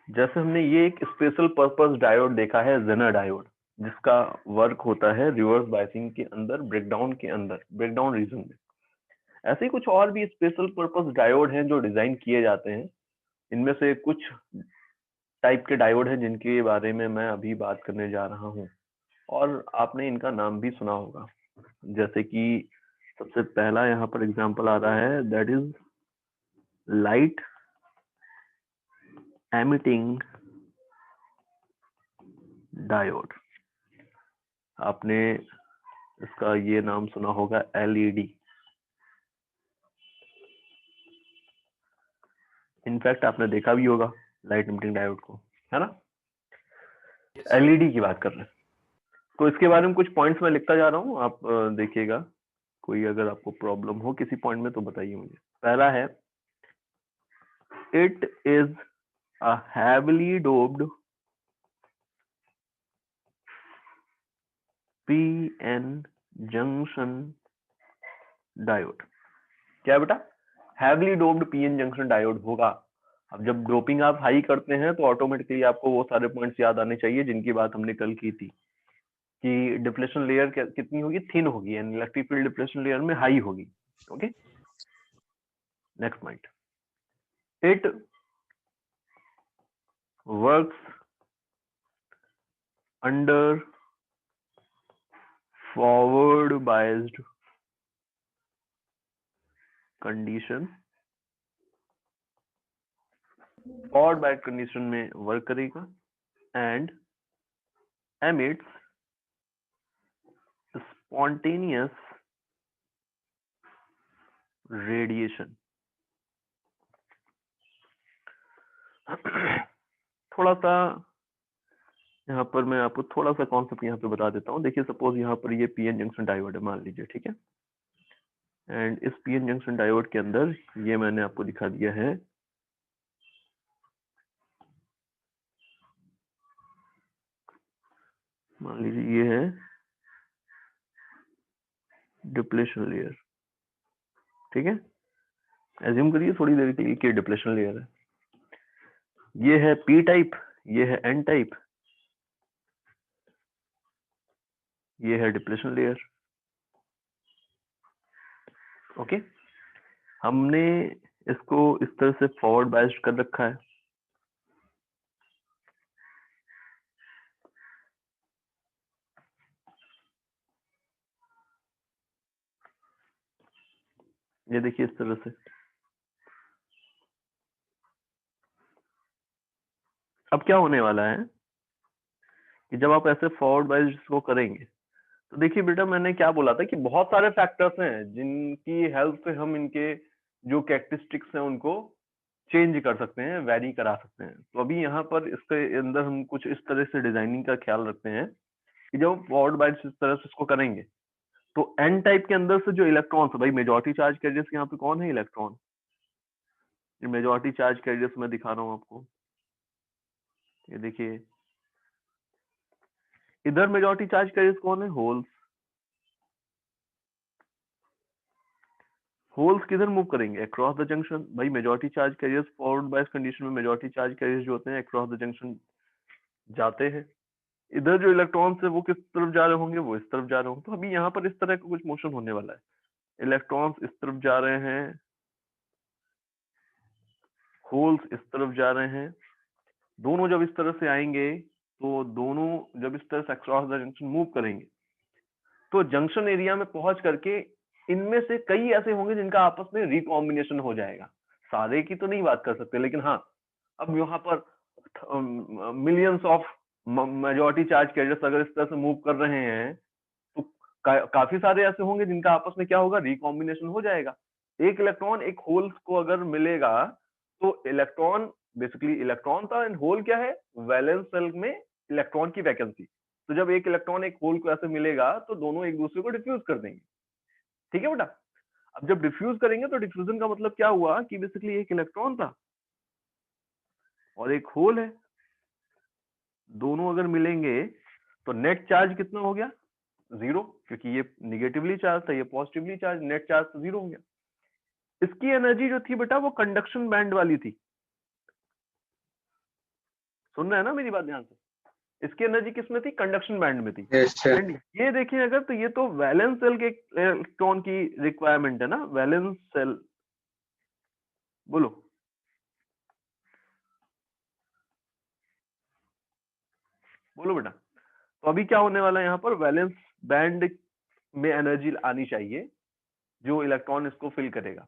जैसे हमने ये एक स्पेशल पर्पस डायोड देखा है, जेनर डायोड, जिसका वर्क होता है रिवर्स बायसिंग के अंदर, ब्रेकडाउन रीजन में। ऐसे ही कुछ और भी स्पेशल पर्पस डायोड हैं जो डिजाइन किए जाते हैं। इनमें से कुछ टाइप के डायोड हैं जिनके बारे में मैं अभी बात करने जा रहा हूँ, और आपने इनका नाम भी सुना होगा। जैसे कि सबसे पहला यहाँ पर एग्जांपल आ रहा है, that is light emitting diode. आपने इसका ये नाम सुना होगा, एलईडी। इनफैक्ट आपने देखा भी होगा लाइट एमिटिंग डायोड को, है ना। एलईडी की बात कर रहे हैं, तो इसके बारे में कुछ पॉइंट्स मैं लिखता जा रहा हूँ, आप देखिएगा। कोई अगर आपको प्रॉब्लम हो किसी पॉइंट में तो बताइए मुझे। पहला है, it is a heavily doped PN junction diode. क्या है बेटा? Heavily doped PN junction diode होगा। अब जब डोपिंग आप हाई करते हैं तो ऑटोमेटिकली आपको वो सारे पॉइंट्स याद आने चाहिए जिनकी बात हमने कल की थी, कि डिप्लेशन लेयर कितनी होगी, थिन होगी, यानी इलेक्ट्रिक फील्ड डिप्लेशन लेयर में हाई होगी। Okay, next point, it works under forward biased condition. Forward biased condition में वर्क करेगा एंड emits spontaneous radiation। थोड़ा सा यहाँ पर मैं आपको थोड़ा सा कॉन्सेप्ट यहाँ पे बता देता हूँ। देखिए, सपोज यहाँ पर ये पीएन जंक्शन डायोड है, मान लीजिए, ठीक है। एंड इस पीएन जंक्शन डायोड के अंदर ये मैंने आपको दिखा दिया है, मान लीजिए ये है डिप्लेशन लेयर, ठीक है। एज्यूम करिए थोड़ी देर के लिए कि डिप्लेशन लेयर है। ये है पी टाइप, ये है एन टाइप, ये है डिप्लेशन लेयर। ओके, हमने इसको इस तरह से फॉरवर्ड बायस्ड कर रखा है। ये देखिए इस तरह से। अब क्या होने वाला है कि जब आप ऐसे फॉरवर्ड बायस्ड को करेंगे तो देखिए बेटा, मैंने क्या बोला था कि बहुत सारे फैक्टर्स हैं जिनकी हेल्प से हम इनके जो कैरेक्टरिस्टिक्स हैं उनको चेंज कर सकते हैं, वेरी करा सकते हैं। तो अभी यहाँ पर इसके अंदर हम कुछ इस तरह से डिजाइनिंग का ख्याल रखते हैं कि जब फॉरवर्ड बायस्ड इस तरह से इसको करेंगे तो एन टाइप के अंदर से जो इलेक्ट्रॉन्स, भाई मेजॉरिटी चार्ज कैरियर्स यहाँ पे कौन है? इलेक्ट्रॉन। ये मेजॉरिटी चार्ज कैरियर्स मैं दिखा रहा हूँ आपको, ये देखिए इधर मेजॉरिटी चार्ज कैरियर्स कौन है? होल्स। होल्स किधर मूव करेंगे? Across the junction. भाई majority charge carriers forward bias condition में मेजॉरिटी चार्ज कैरियर्स जो होते हैं अक्रॉस द जंक्शन जाते हैं। इधर जो इलेक्ट्रॉन्स है वो किस तरफ जा रहे होंगे? वो इस तरफ जा रहे होंगे। तो अभी यहाँ पर इस तरह का कुछ मोशन होने वाला है, इलेक्ट्रॉन्स इस तरफ जा रहे हैं, होल्स इस तरफ जा रहे हैं। दोनों जब इस तरह से आएंगे तो दोनों जब इस तरह से अक्रॉस द जंक्शन मूव करेंगे तो जंक्शन एरिया में पहुंच करके इनमें से कई ऐसे होंगे जिनका आपस में रिकॉम्बिनेशन हो जाएगा। सारे की तो नहीं बात कर सकते, लेकिन हाँ, अब यहाँ पर millions of majority charge carriers अगर इस तरह से मूव कर रहे हैं तो काफी सारे ऐसे होंगे जिनका आपस में क्या होगा? रिकॉम्बिनेशन हो जाएगा। एक इलेक्ट्रॉन एक होल को अगर मिलेगा तो इलेक्ट्रॉन, बेसिकली इलेक्ट्रॉन था एंड होल क्या है? वैलेंस शेल में इलेक्ट्रॉन की वैकेंसी। तो जब एक इलेक्ट्रॉन एक होल को ऐसे मिलेगा तो दोनों एक दूसरे को डिफ्यूज कर देंगे, ठीक है बेटा। अब जब डिफ्यूज करेंगे तो डिफ्यूजन का मतलब क्या हुआ कि बेसिकली एक इलेक्ट्रॉन था और एक होल है, दोनों अगर मिलेंगे तो नेट चार्ज कितना हो गया? जीरो, क्योंकि ये निगेटिवली चार्ज था, ये पॉजिटिवली चार्ज, नेट चार्ज तो जीरो हो गया। इसकी एनर्जी जो थी बेटा वो कंडक्शन बैंड वाली थी। सुन रहे हैं ना मेरी बात ध्यान से? इसकी एनर्जी किसमें थी? कंडक्शन बैंड में थी। Yes sir. एंड ये देखें अगर, तो ये तो वैलेंस सेल के इलेक्ट्रॉन की रिक्वायरमेंट है ना, वैलेंस सेल। बोलो। बोलो बेटा। तो अभी क्या होने वाला है यहाँ पर? वैलेंस बैंड में एनर्जी आनी चाहिए जो इलेक्ट्रॉन इसको फिल करेगा।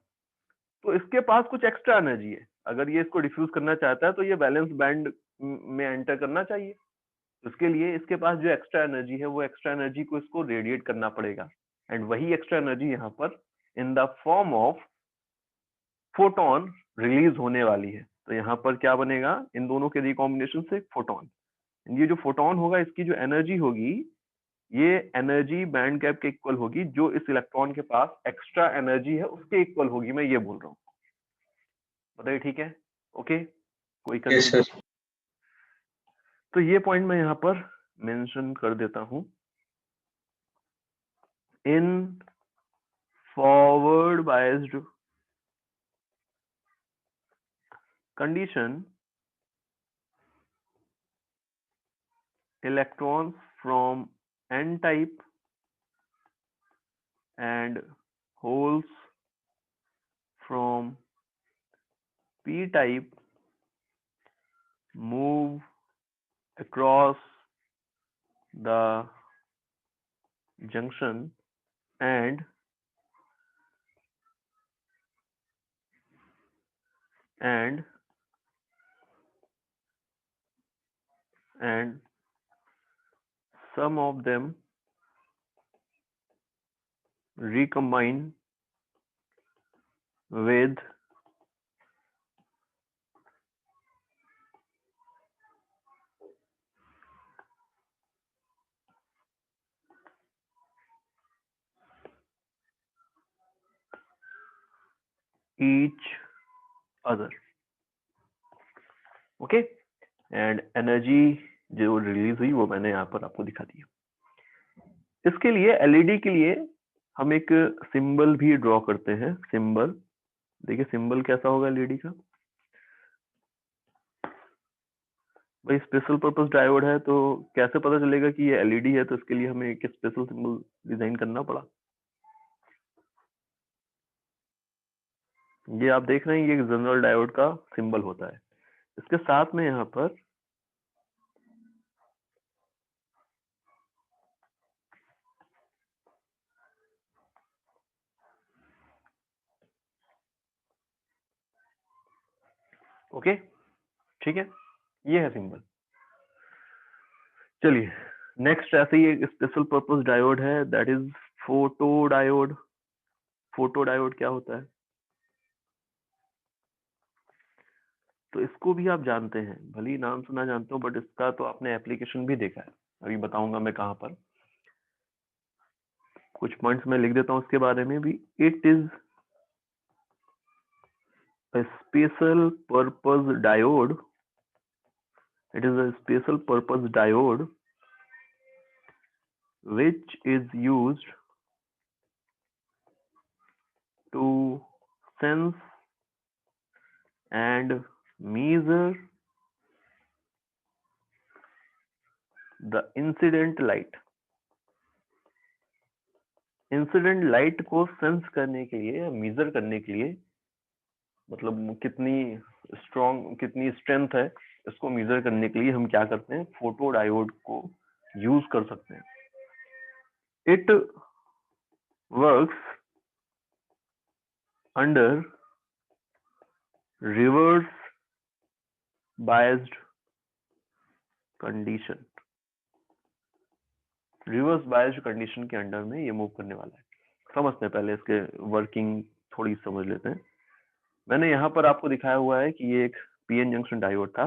तो इसके पास कुछ एक्स्ट्रा एनर्जी है। अगर ये इसको डिफ्यूज करना चाहता है तो ये वैलेंस बैंड में एंटर करना चाहिए। उसके लिए इसके पास जो एक्स्ट्रा एनर्जी है, वो एक्स्ट्रा एनर्जी को इसको रेडिएट करना पड़ेगा। एंड वही एक्स्ट्रा एनर्जी यहाँ पर in the form of photon release होने वाली है। तो यहाँ पर क्या बनेगा? इन दोनों के रिकॉम्बिनेशन से फोटोन। ये जो फोटोन होगा, इसकी जो एनर्जी होगी, ये एनर्जी बैंड गैप के इक्वल होगी। जो इस इलेक्ट्रॉन के पास एक्स्ट्रा एनर्जी है उसके इक्वल होगी, मैं ये बोल रहा हूँ। बताइए ठीक है? ओके, कोई यस कंफ्यूजन? सर। तो ये पॉइंट मैं यहाँ पर मेंशन कर देता हूँ। In forward biased condition, electrons from n type and holes from p type move across the junction and some of them recombine with each other. Okay, and energy जो release हुई वो मैंने यहाँ पर आपको दिखा दी। इसके लिए एलईडी के लिए हम एक सिंबल भी ड्रॉ करते हैं। सिंबल देखिए, सिंबल कैसा होगा एलईडी का? भाई स्पेशल पर्पस डायोड है, तो कैसे पता चलेगा कि ये एलईडी है? तो इसके लिए हमें एक स्पेशल सिंबल डिजाइन करना पड़ा। ये आप देख रहे हैं, ये जनरल डायोड का सिंबल होता है। इसके साथ में यहाँ पर ओके, ठीक है, ये है सिंबल। चलिए नेक्स्ट, ऐसे ही एक स्पेशल पर्पस डायोड है, that is photo diode. Photo diode क्या होता है? तो इसको भी आप जानते हैं, भले ही नाम सुना जानते हो, बट इसका तो आपने एप्लीकेशन भी देखा है। अभी बताऊंगा मैं कहाँ पर। कुछ पॉइंट्स मैं लिख देता हूँ उसके बारे में भी। It is a special purpose diode. It is a special purpose diode which is used to sense and measure the incident light. Incident light को सेंस करने के लिए, मेजर करने के लिए, मतलब कितनी स्ट्रॉन्ग, कितनी स्ट्रेंथ है, इसको मेजर करने के लिए हम क्या करते हैं? फोटो डायोड को यूज कर सकते हैं। It works under reverse biased condition. Reverse biased condition के अंडर में ये मूव करने वाला है। समझते हैं, पहले इसके वर्किंग थोड़ी समझ लेते हैं। मैंने यहाँ पर आपको दिखाया हुआ है कि ये एक पीएन जंक्शन डायोड था।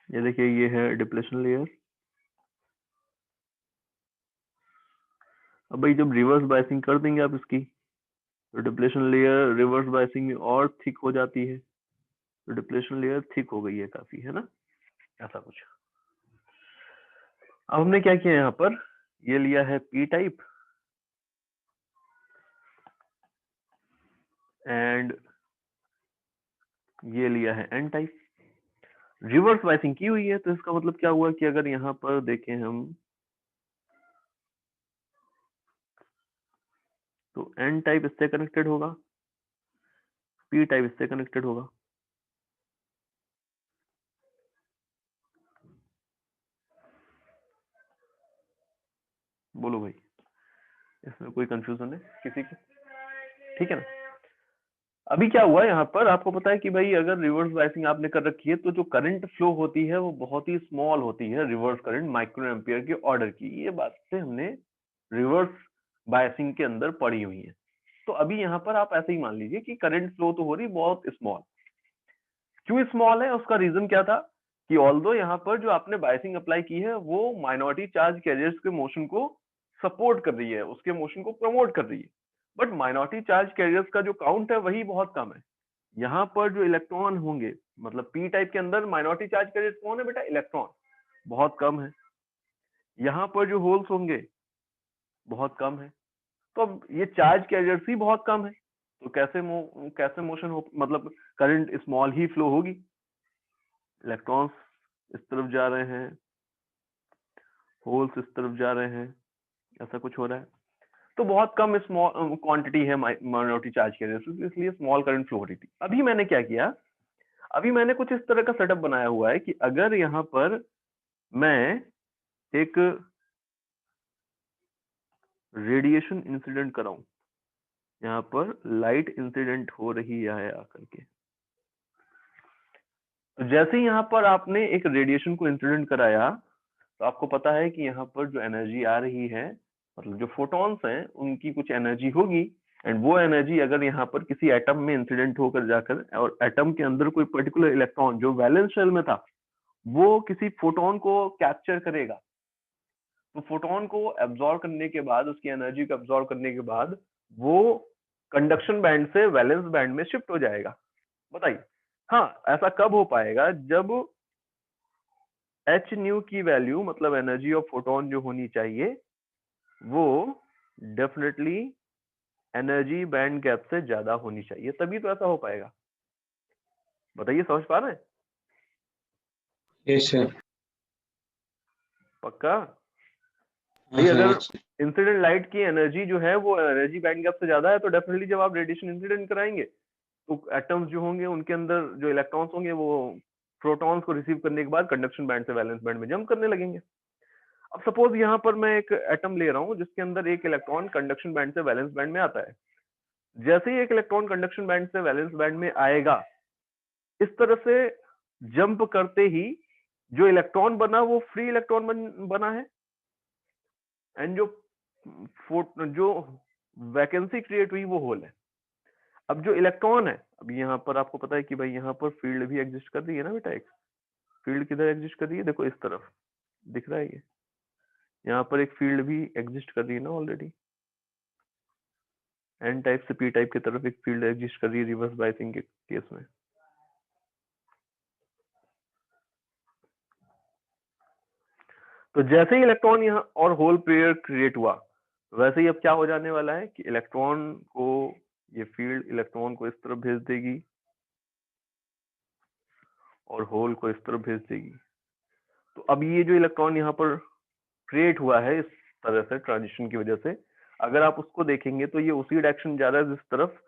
ये देखिए, ये है डिप्लेशन लेयर। अब भाई जब रिवर्स बायसिंग कर देंगे आप इसकी, तो डिप्लेशन लेयर रिवर्स बायसिंग में और थिक हो जाती है। तो डिप्लेशन लेयर थिक हो गई है काफी, है ना, ऐसा कुछ। अब हमने क्या किया यहाँ पर? ये लिया है पी टाइप एंड ये लिया है एन टाइप। रिवर्स बायसिंग की हुई है, तो इसका मतलब क्या हुआ कि अगर यहाँ पर देखें हम तो एन टाइप इससे कनेक्टेड होगा, पी टाइप इससे कनेक्टेड होगा। बोलो भाई, इसमें कोई कंफ्यूजन है किसी को? ठीक है ना। अभी क्या हुआ यहाँ पर, आपको पता है कि भाई अगर रिवर्स बायसिंग आपने कर रखी है तो जो करंट फ्लो होती है वो बहुत ही स्मॉल होती है, रिवर्स करंट माइक्रो एम्पियर के ऑर्डर की। ये बात से हमने रिवर्स बायसिंग के अंदर पढ़ी हुई है। तो अभी यहाँ पर आप ऐसे ही मान लीजिए कि करंट फ्लो तो हो रही बहुत स्मॉल। क्यों स्मॉल है, उसका रीजन क्या था कि ऑल्दो यहाँ पर जो आपने बायसिंग अप्लाई की है वो माइनॉरिटी चार्ज कैरियर्स के मोशन को सपोर्ट कर रही है, उसके मोशन को प्रमोट कर रही है, बट माइनॉरिटी चार्ज कैरियर्स का जो काउंट है वही बहुत कम है। यहाँ पर जो इलेक्ट्रॉन होंगे, मतलब पी टाइप के अंदर माइनॉरिटी चार्ज कैरियर्स कौन है बेटा? इलेक्ट्रॉन, बहुत कम है। यहाँ पर जो होल्स होंगे बहुत कम है। तो अब ये चार्ज कैरियर्स ही बहुत कम है, तो कैसे मोशन हो, मतलब करंट स्मॉल ही फ्लो होगी। इलेक्ट्रॉन्स इस तरफ जा रहे हैं, होल्स इस तरफ जा रहे हैं, ऐसा कुछ हो रहा है। तो बहुत कम स्मॉल क्वांटिटी है माइनॉरिटी चार्ज कैरियर्स, इसलिए स्मॉल करंट फ्लो हो रही थी। अभी मैंने क्या किया, अभी मैंने कुछ इस तरह का सेटअप बनाया हुआ है कि अगर यहाँ पर मैं एक रेडिएशन इंसिडेंट कराऊं, यहाँ पर लाइट इंसिडेंट हो रही है आकर के, तो जैसे ही यहाँ पर आपने एक रेडिएशन को इंसिडेंट कराया तो आपको पता है कि यहाँ पर जो एनर्जी आ रही है, मतलब जो फोटॉन्स हैं उनकी कुछ एनर्जी होगी, एंड वो एनर्जी अगर यहाँ पर किसी एटम में इंसिडेंट होकर जाकर, और एटम के अंदर कोई पर्टिकुलर इलेक्ट्रॉन जो वैलेंस शेल में था वो किसी फोटोन को कैप्चर करेगा, तो फोटोन को एब्जॉर्ब करने के बाद, उसकी एनर्जी को एब्जॉर्ब करने के बाद वो कंडक्शन बैंड से वैलेंस बैंड में शिफ्ट हो जाएगा। बताइए, हाँ ऐसा कब हो पाएगा? जब एच न्यू की वैल्यू, मतलब एनर्जी ऑफ फोटोन जो होनी चाहिए, वो डेफिनेटली एनर्जी बैंड गैप से ज्यादा होनी चाहिए, तभी तो ऐसा हो पाएगा। बताइए, समझ पा रहे हैं? Yes sir. पक्का? हाँ भाई सर, अगर yes, sir. इंसिडेंट लाइट की एनर्जी जो है वो एनर्जी बैंड गैप से ज्यादा है, तो डेफिनेटली जब आप रेडिएशन इंसिडेंट कराएंगे तो एटम्स जो होंगे उनके अंदर जो इलेक्ट्रॉन्स होंगे वो प्रोटॉन्स को रिसीव करने के बाद कंडक्शन बैंड से वैलेंस बैंड में जंप करने लगेंगे। अब सपोज यहाँ पर मैं एक एटम ले रहा हूँ जिसके अंदर एक इलेक्ट्रॉन कंडक्शन बैंड से वैलेंस बैंड में आता है। जैसे ही एक इलेक्ट्रॉन कंडक्शन बैंड से वैलेंस बैंड में आएगा, इस तरह से जंप करते ही जो इलेक्ट्रॉन बना वो फ्री इलेक्ट्रॉन बना है, एंड जो वैकेंसी क्रिएट हुई वो होल है। अब जो इलेक्ट्रॉन है, अब यहाँ पर आपको पता है कि भाई यहाँ पर फील्ड भी एग्जिस्ट कर रही है ना बेटा। एक फील्ड किधर एग्जिस्ट कर रही है? देखो इस तरफ दिख रहा है ये, यहाँ पर एक फील्ड भी एग्जिस्ट कर रही है ना ऑलरेडी। एन टाइप से पी टाइप की तरफ एक फील्ड एग्जिस्ट कर रही है रिवर्स बायसिंग के केस में। तो जैसे ही इलेक्ट्रॉन यहाँ और होल पेयर क्रिएट हुआ, वैसे ही अब क्या हो जाने वाला है कि इलेक्ट्रॉन को ये फील्ड इलेक्ट्रॉन को इस तरफ भेज देगी और होल को इस तरफ भेज देगी। तो अब ये जो इलेक्ट्रॉन यहाँ पर क्रिएट हुआ है इस तरह से ट्रांजिशन की वजह से, अगर आप उसको देखेंगे तो ये उसी डायरेक्शन जा रहा है जिस तरफ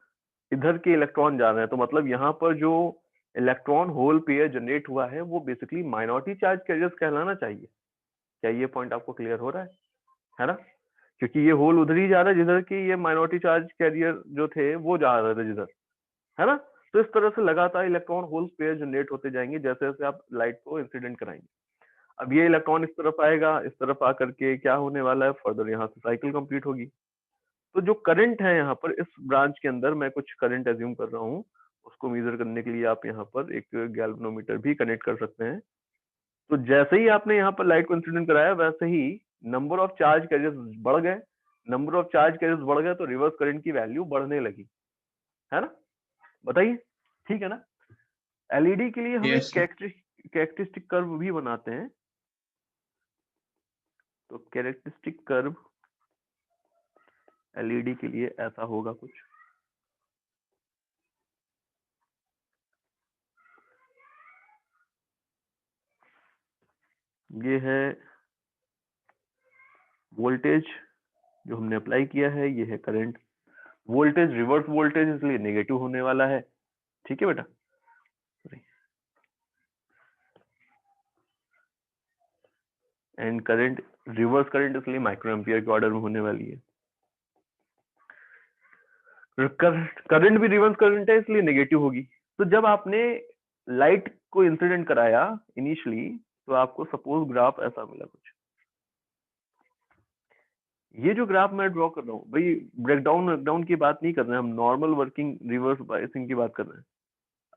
इधर के इलेक्ट्रॉन जा रहे हैं। तो मतलब यहाँ पर जो इलेक्ट्रॉन होल पेयर जनरेट हुआ है वो बेसिकली माइनॉरिटी चार्ज कैरियर्स कहलाना चाहिए। क्या ये पॉइंट आपको क्लियर हो रहा है ना? क्योंकि ये होल उधर ही जा रहा है जिधर की ये माइनॉरिटी चार्ज कैरियर जो थे वो जा रहे थे जिधर, है ना? तो इस तरह से लगातार इलेक्ट्रॉन होल पेयर जनरेट होते जाएंगे जैसे जैसे आप लाइट को इंसिडेंट कराएंगे। अब ये इलेक्ट्रॉन इस तरफ आएगा, इस तरफ आकर के क्या होने वाला है, फर्दर यहाँ से साइकिल कंप्लीट होगी। तो जो करंट है यहाँ पर इस ब्रांच के अंदर, मैं कुछ करंट एज्यूम कर रहा हूँ, उसको मेजर करने के लिए आप यहाँ पर एक गैल्वेनोमीटर भी कनेक्ट कर सकते हैं। तो जैसे ही आपने यहाँ पर लाइट को इंसिडेंट कराया वैसे ही नंबर ऑफ चार्ज कैरियर्स बढ़ गए। नंबर ऑफ चार्ज कैरियर्स बढ़ गए तो रिवर्स करंट की वैल्यू बढ़ने लगी, है ना? बताइए, ठीक है ना? एलईडी के लिए हम एक Yes, sir. कैरेक्टरिस्टिक कर्व भी बनाते हैं। तो कैरेक्टरिस्टिक कर्व एलईडी के लिए ऐसा होगा कुछ। ये है वोल्टेज जो हमने अप्लाई किया है, ये है करंट। वोल्टेज रिवर्स वोल्टेज इसलिए नेगेटिव होने वाला है, ठीक है बेटा। एंड करंट रिवर्स करंट इसलिए माइक्रो एम्पियर के ऑर्डर में होने वाली है। करंट भी रिवर्स करंट है इसलिए नेगेटिव होगी। तो जब आपने लाइट को इंसिडेंट कराया इनिशियली, तो आपको सपोज ग्राफ ऐसा मिला कुछ। ये जो ग्राफ मैं ड्रॉ कर रहा हूँ भाई, ब्रेकडाउन की बात नहीं कर रहे हैं हम, नॉर्मल वर्किंग रिवर्स बायसिंग की बात कर रहे हैं।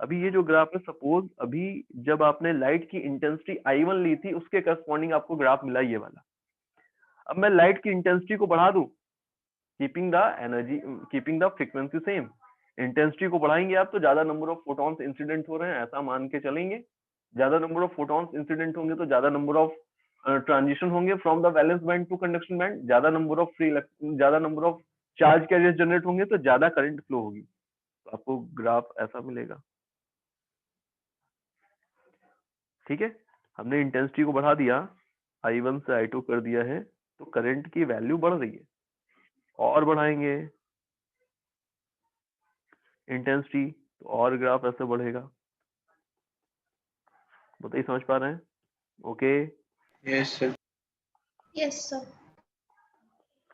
अभी ये जो ग्राफ है, सपोज अभी जब आपने लाइट की इंटेंसिटी I1 ली थी, उसके करस्पॉन्डिंग आपको ग्राफ मिला ये वाला। अब मैं लाइट की इंटेंसिटी को बढ़ा दूं, keeping the frequency same. Intensity को बढ़ाएंगे आप तो ज्यादा नंबर ऑफ फोटॉन्स इंसिडेंट हो रहे हैं, ऐसा मान के चलेंगे। ज्यादा नंबर ऑफ फोटॉन्स इंसिडेंट होंगे तो ज्यादा नंबर ऑफ ट्रांजिशन होंगे from the valence band to conduction band, ज्यादा number of charge carrier generate होंगे तो ज्यादा करंट फ्लो होगी। तो आपको ग्राफ ऐसा मिलेगा, ठीक है। हमने इंटेंसिटी को बढ़ा दिया, I1 से I2 कर दिया है, तो करंट की वैल्यू बढ़ रही है। और बढ़ाएंगे इंटेंसिटी तो और ग्राफ ऐसे बढ़ेगा। बताइए, समझ पा रहे हैं? Okay, yes sir. Yes sir.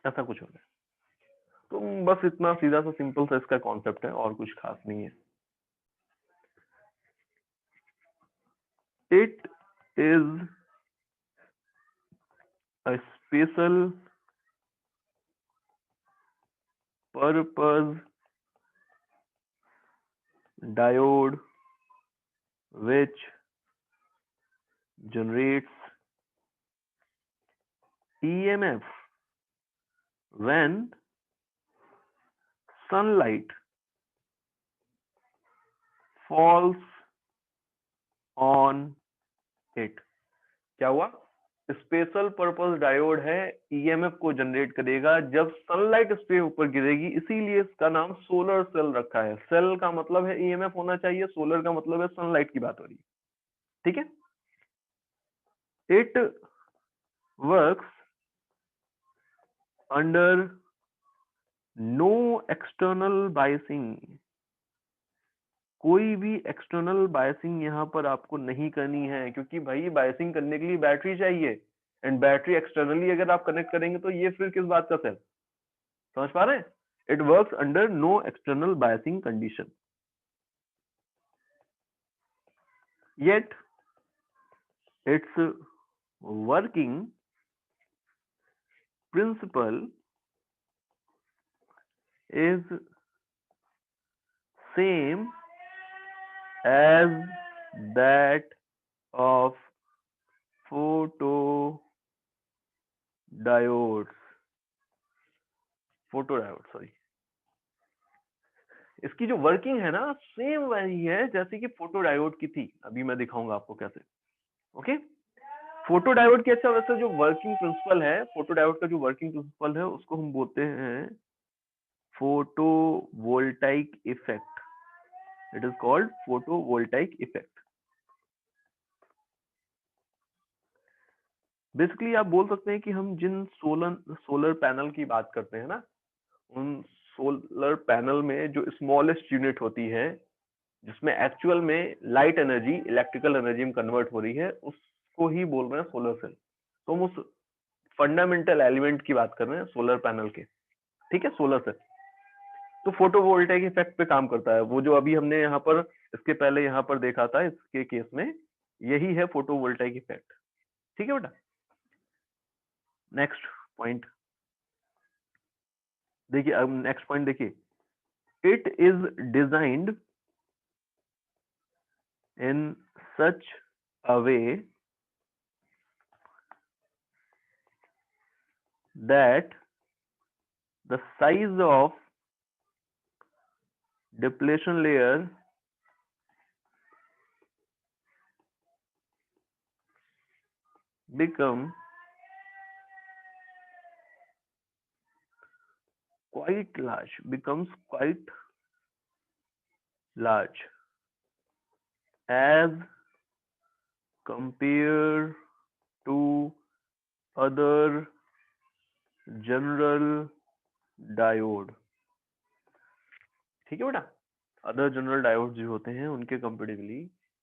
ऐसा कुछ होगा। तो बस इतना सीधा सा सिंपल सा इसका कॉन्सेप्ट है, और कुछ खास नहीं है। It is a special purpose diode which generates EMF when sunlight falls on it। क्या हुआ? स्पेशल पर्पस डायोड है, ईएमएफ को जनरेट करेगा जब सनलाइट इस पे ऊपर गिरेगी, इसीलिए इसका नाम सोलर सेल रखा है। सेल का मतलब है ईएमएफ होना चाहिए, सोलर का मतलब है सनलाइट की बात हो रही है, ठीक है। It works under no external biasing. कोई भी एक्सटर्नल बायसिंग यहाँ पर आपको नहीं करनी है, क्योंकि भाई बायसिंग करने के लिए बैटरी चाहिए, एंड बैटरी एक्सटर्नली अगर आप कनेक्ट करेंगे तो ये फिर किस बात का सेल? समझ पा रहे हैं? It works under no external biasing condition, yet its working principle is same as that of photodiodes sorry. इसकी जो वर्किंग है ना, सेम वही है जैसे कि फोटोडायोड की थी। अभी मैं दिखाऊंगा आपको कैसे। ओके, फोटोडायोड की, अच्छा वैसे जो वर्किंग प्रिंसिपल है, फोटोडायोड का जो वर्किंग प्रिंसिपल है, उसको हम बोलते हैं photovoltaic effect. It is called photovoltaic effect. Basically आप बोल सकते हैं कि हम जिन सोलर पैनल की बात करते हैं ना, उन सोलर पैनल में जो स्मॉलेस्ट यूनिट होती है, जिसमें एक्चुअल में लाइट एनर्जी इलेक्ट्रिकल एनर्जी में कन्वर्ट हो रही है, उसको ही बोल रहे हैं सोलर सेल। तो हम उस फंडामेंटल एलिमेंट की बात कर रहे हैं सोलर पैनल के, ठीक है, सोलर सेल। तो फोटोवोल्टाइक इफेक्ट पे काम करता है। वो जो अभी हमने यहाँ पर इसके पहले यहाँ पर देखा था, इसके केस में यही है फोटोवोल्टाइक इफेक्ट, ठीक है बेटा। नेक्स्ट पॉइंट देखिए, अब नेक्स्ट पॉइंट देखिए, it is designed in such a way that the size of depletion layer become becomes quite large as compared to other general diode. ठीक है बेटा, अदर जनरल डायोड जो होते हैं उनके कंपेरेटिवली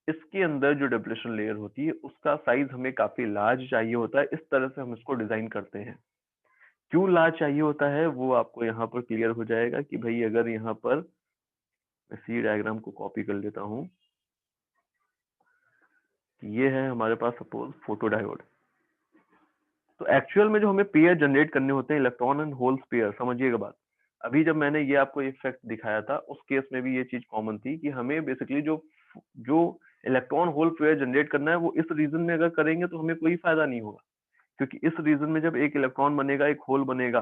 इसके अंदर जो डिप्लेशन लेयर होती है उसका साइज हमें काफी लार्ज चाहिए होता है। इस तरह से हम इसको डिजाइन करते हैं। क्यों लार्ज चाहिए होता है वो आपको यहाँ पर क्लियर हो जाएगा कि भाई अगर यहाँ पर मैं सी डायग्राम को कॉपी कर लेता हूँ, ये है हमारे पास सपोज फोटो डायोड। तो एक्चुअल में जो हमें पेयर जनरेट करने होते हैं इलेक्ट्रॉन एंड होल्स पेयर, समझिएगा बात। अभी जब मैंने ये आपको इफेक्ट दिखाया था उस केस में भी ये चीज कॉमन थी कि हमें बेसिकली जो जो इलेक्ट्रॉन होल पेयर जनरेट करना है वो इस रीजन में अगर करेंगे तो हमें कोई फायदा नहीं होगा, क्योंकि इस रीजन में जब एक इलेक्ट्रॉन बनेगा एक होल बनेगा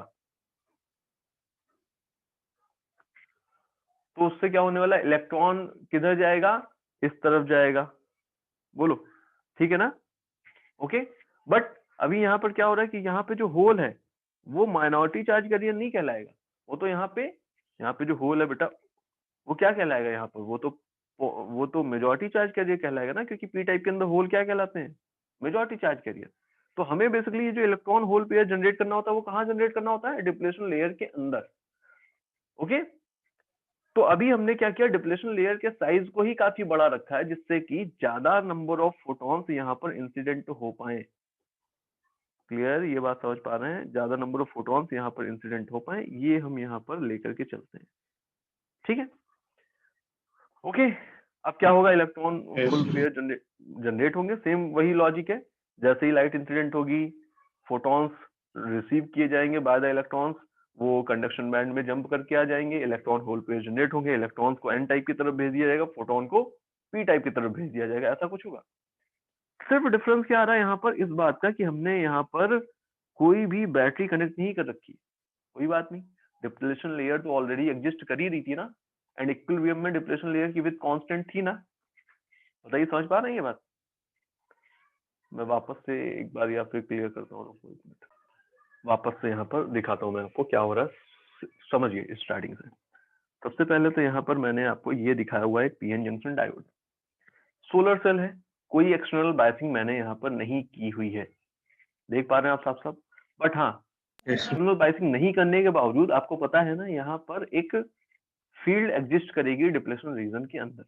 तो उससे क्या होने वाला है, इलेक्ट्रॉन किधर जाएगा, इस तरफ जाएगा। बोलो ठीक है ना, ओके। बट अभी यहाँ पर क्या हो रहा है कि यहाँ पे जो होल है वो माइनॉरिटी चार्ज कैरियर नहीं कहलाएगा, वो तो यहाँ पे जो होल है बेटा वो क्या कहलाएगा यहाँ पर, वो तो मेजॉरिटी चार्ज कैरियर कहलाएगा ना, क्योंकि पी टाइप के अंदर होल क्या कहलाते हैं, मेजॉरिटी चार्ज कैरियर। तो हमें बेसिकली ये जो इलेक्ट्रॉन होल पेयर जनरेट करना होता है वो कहाँ जनरेट करना होता है, डिप्लेशन लेयर के अंदर। ओके, तो अभी हमने क्या किया, डिप्लेशन लेयर के साइज को ही काफी बड़ा रखा है जिससे कि ज्यादा नंबर ऑफ फोटॉन्स यहाँ पर इंसिडेंट हो पाए। क्लियर, ये बात समझ पा रहे हैं, ज्यादा नंबर ऑफ फोटॉन्स यहाँ पर इंसिडेंट हो पाए, ये हम यहाँ पर लेकर के चलते हैं। ठीक है, ओके। अब क्या होगा, इलेक्ट्रॉन होल पेयर जनरेट होंगे, सेम वही लॉजिक है। जैसे ही लाइट इंसिडेंट होगी फोटॉन्स रिसीव किए जाएंगे बाय द इलेक्ट्रॉन्स, वो कंडक्शन बैंड में जंप करके आ जाएंगे, इलेक्ट्रॉन होल पेयर जनरेट होंगे, इलेक्ट्रॉन्स को एन टाइप की तरफ भेज दिया जाएगा, फोटोन को पी टाइप की तरफ भेज दिया जाएगा, ऐसा कुछ होगा। सिर्फ डिफरेंस क्या आ रहा है यहाँ पर इस बात का कि हमने यहाँ पर कोई भी बैटरी कनेक्ट नहीं कर रखी। कोई बात नहीं, डिप्लेशन लेयर तो ऑलरेडी एग्जिस्ट कर ही रही थी ना, एंड इक्विलिब्रियम में डिप्लेशन लेयर की विद कांस्टेंट थी ना। बताइए, समझ पा रहे हैं ये बात? मैं वापस से एक बार या फिर क्लियर करता हूँ, वापस से यहाँ पर दिखाता हूँ मैं आपको क्या हो रहा है, समझिए स्टार्टिंग से। सबसे पहले तो यहाँ पर मैंने आपको ये दिखाया हुआ है PN junction diode, solar cell है, कोई एक्सटर्नल बायसिंग मैंने यहाँ पर नहीं की हुई है, देख पा रहे हैं आप साफ साफ। बट हाँ, एक्सटर्नल बायसिंग नहीं करने के बावजूद आपको पता है ना यहाँ पर एक फील्ड एग्जिस्ट करेगी डिप्लेशन रीजन के अंदर।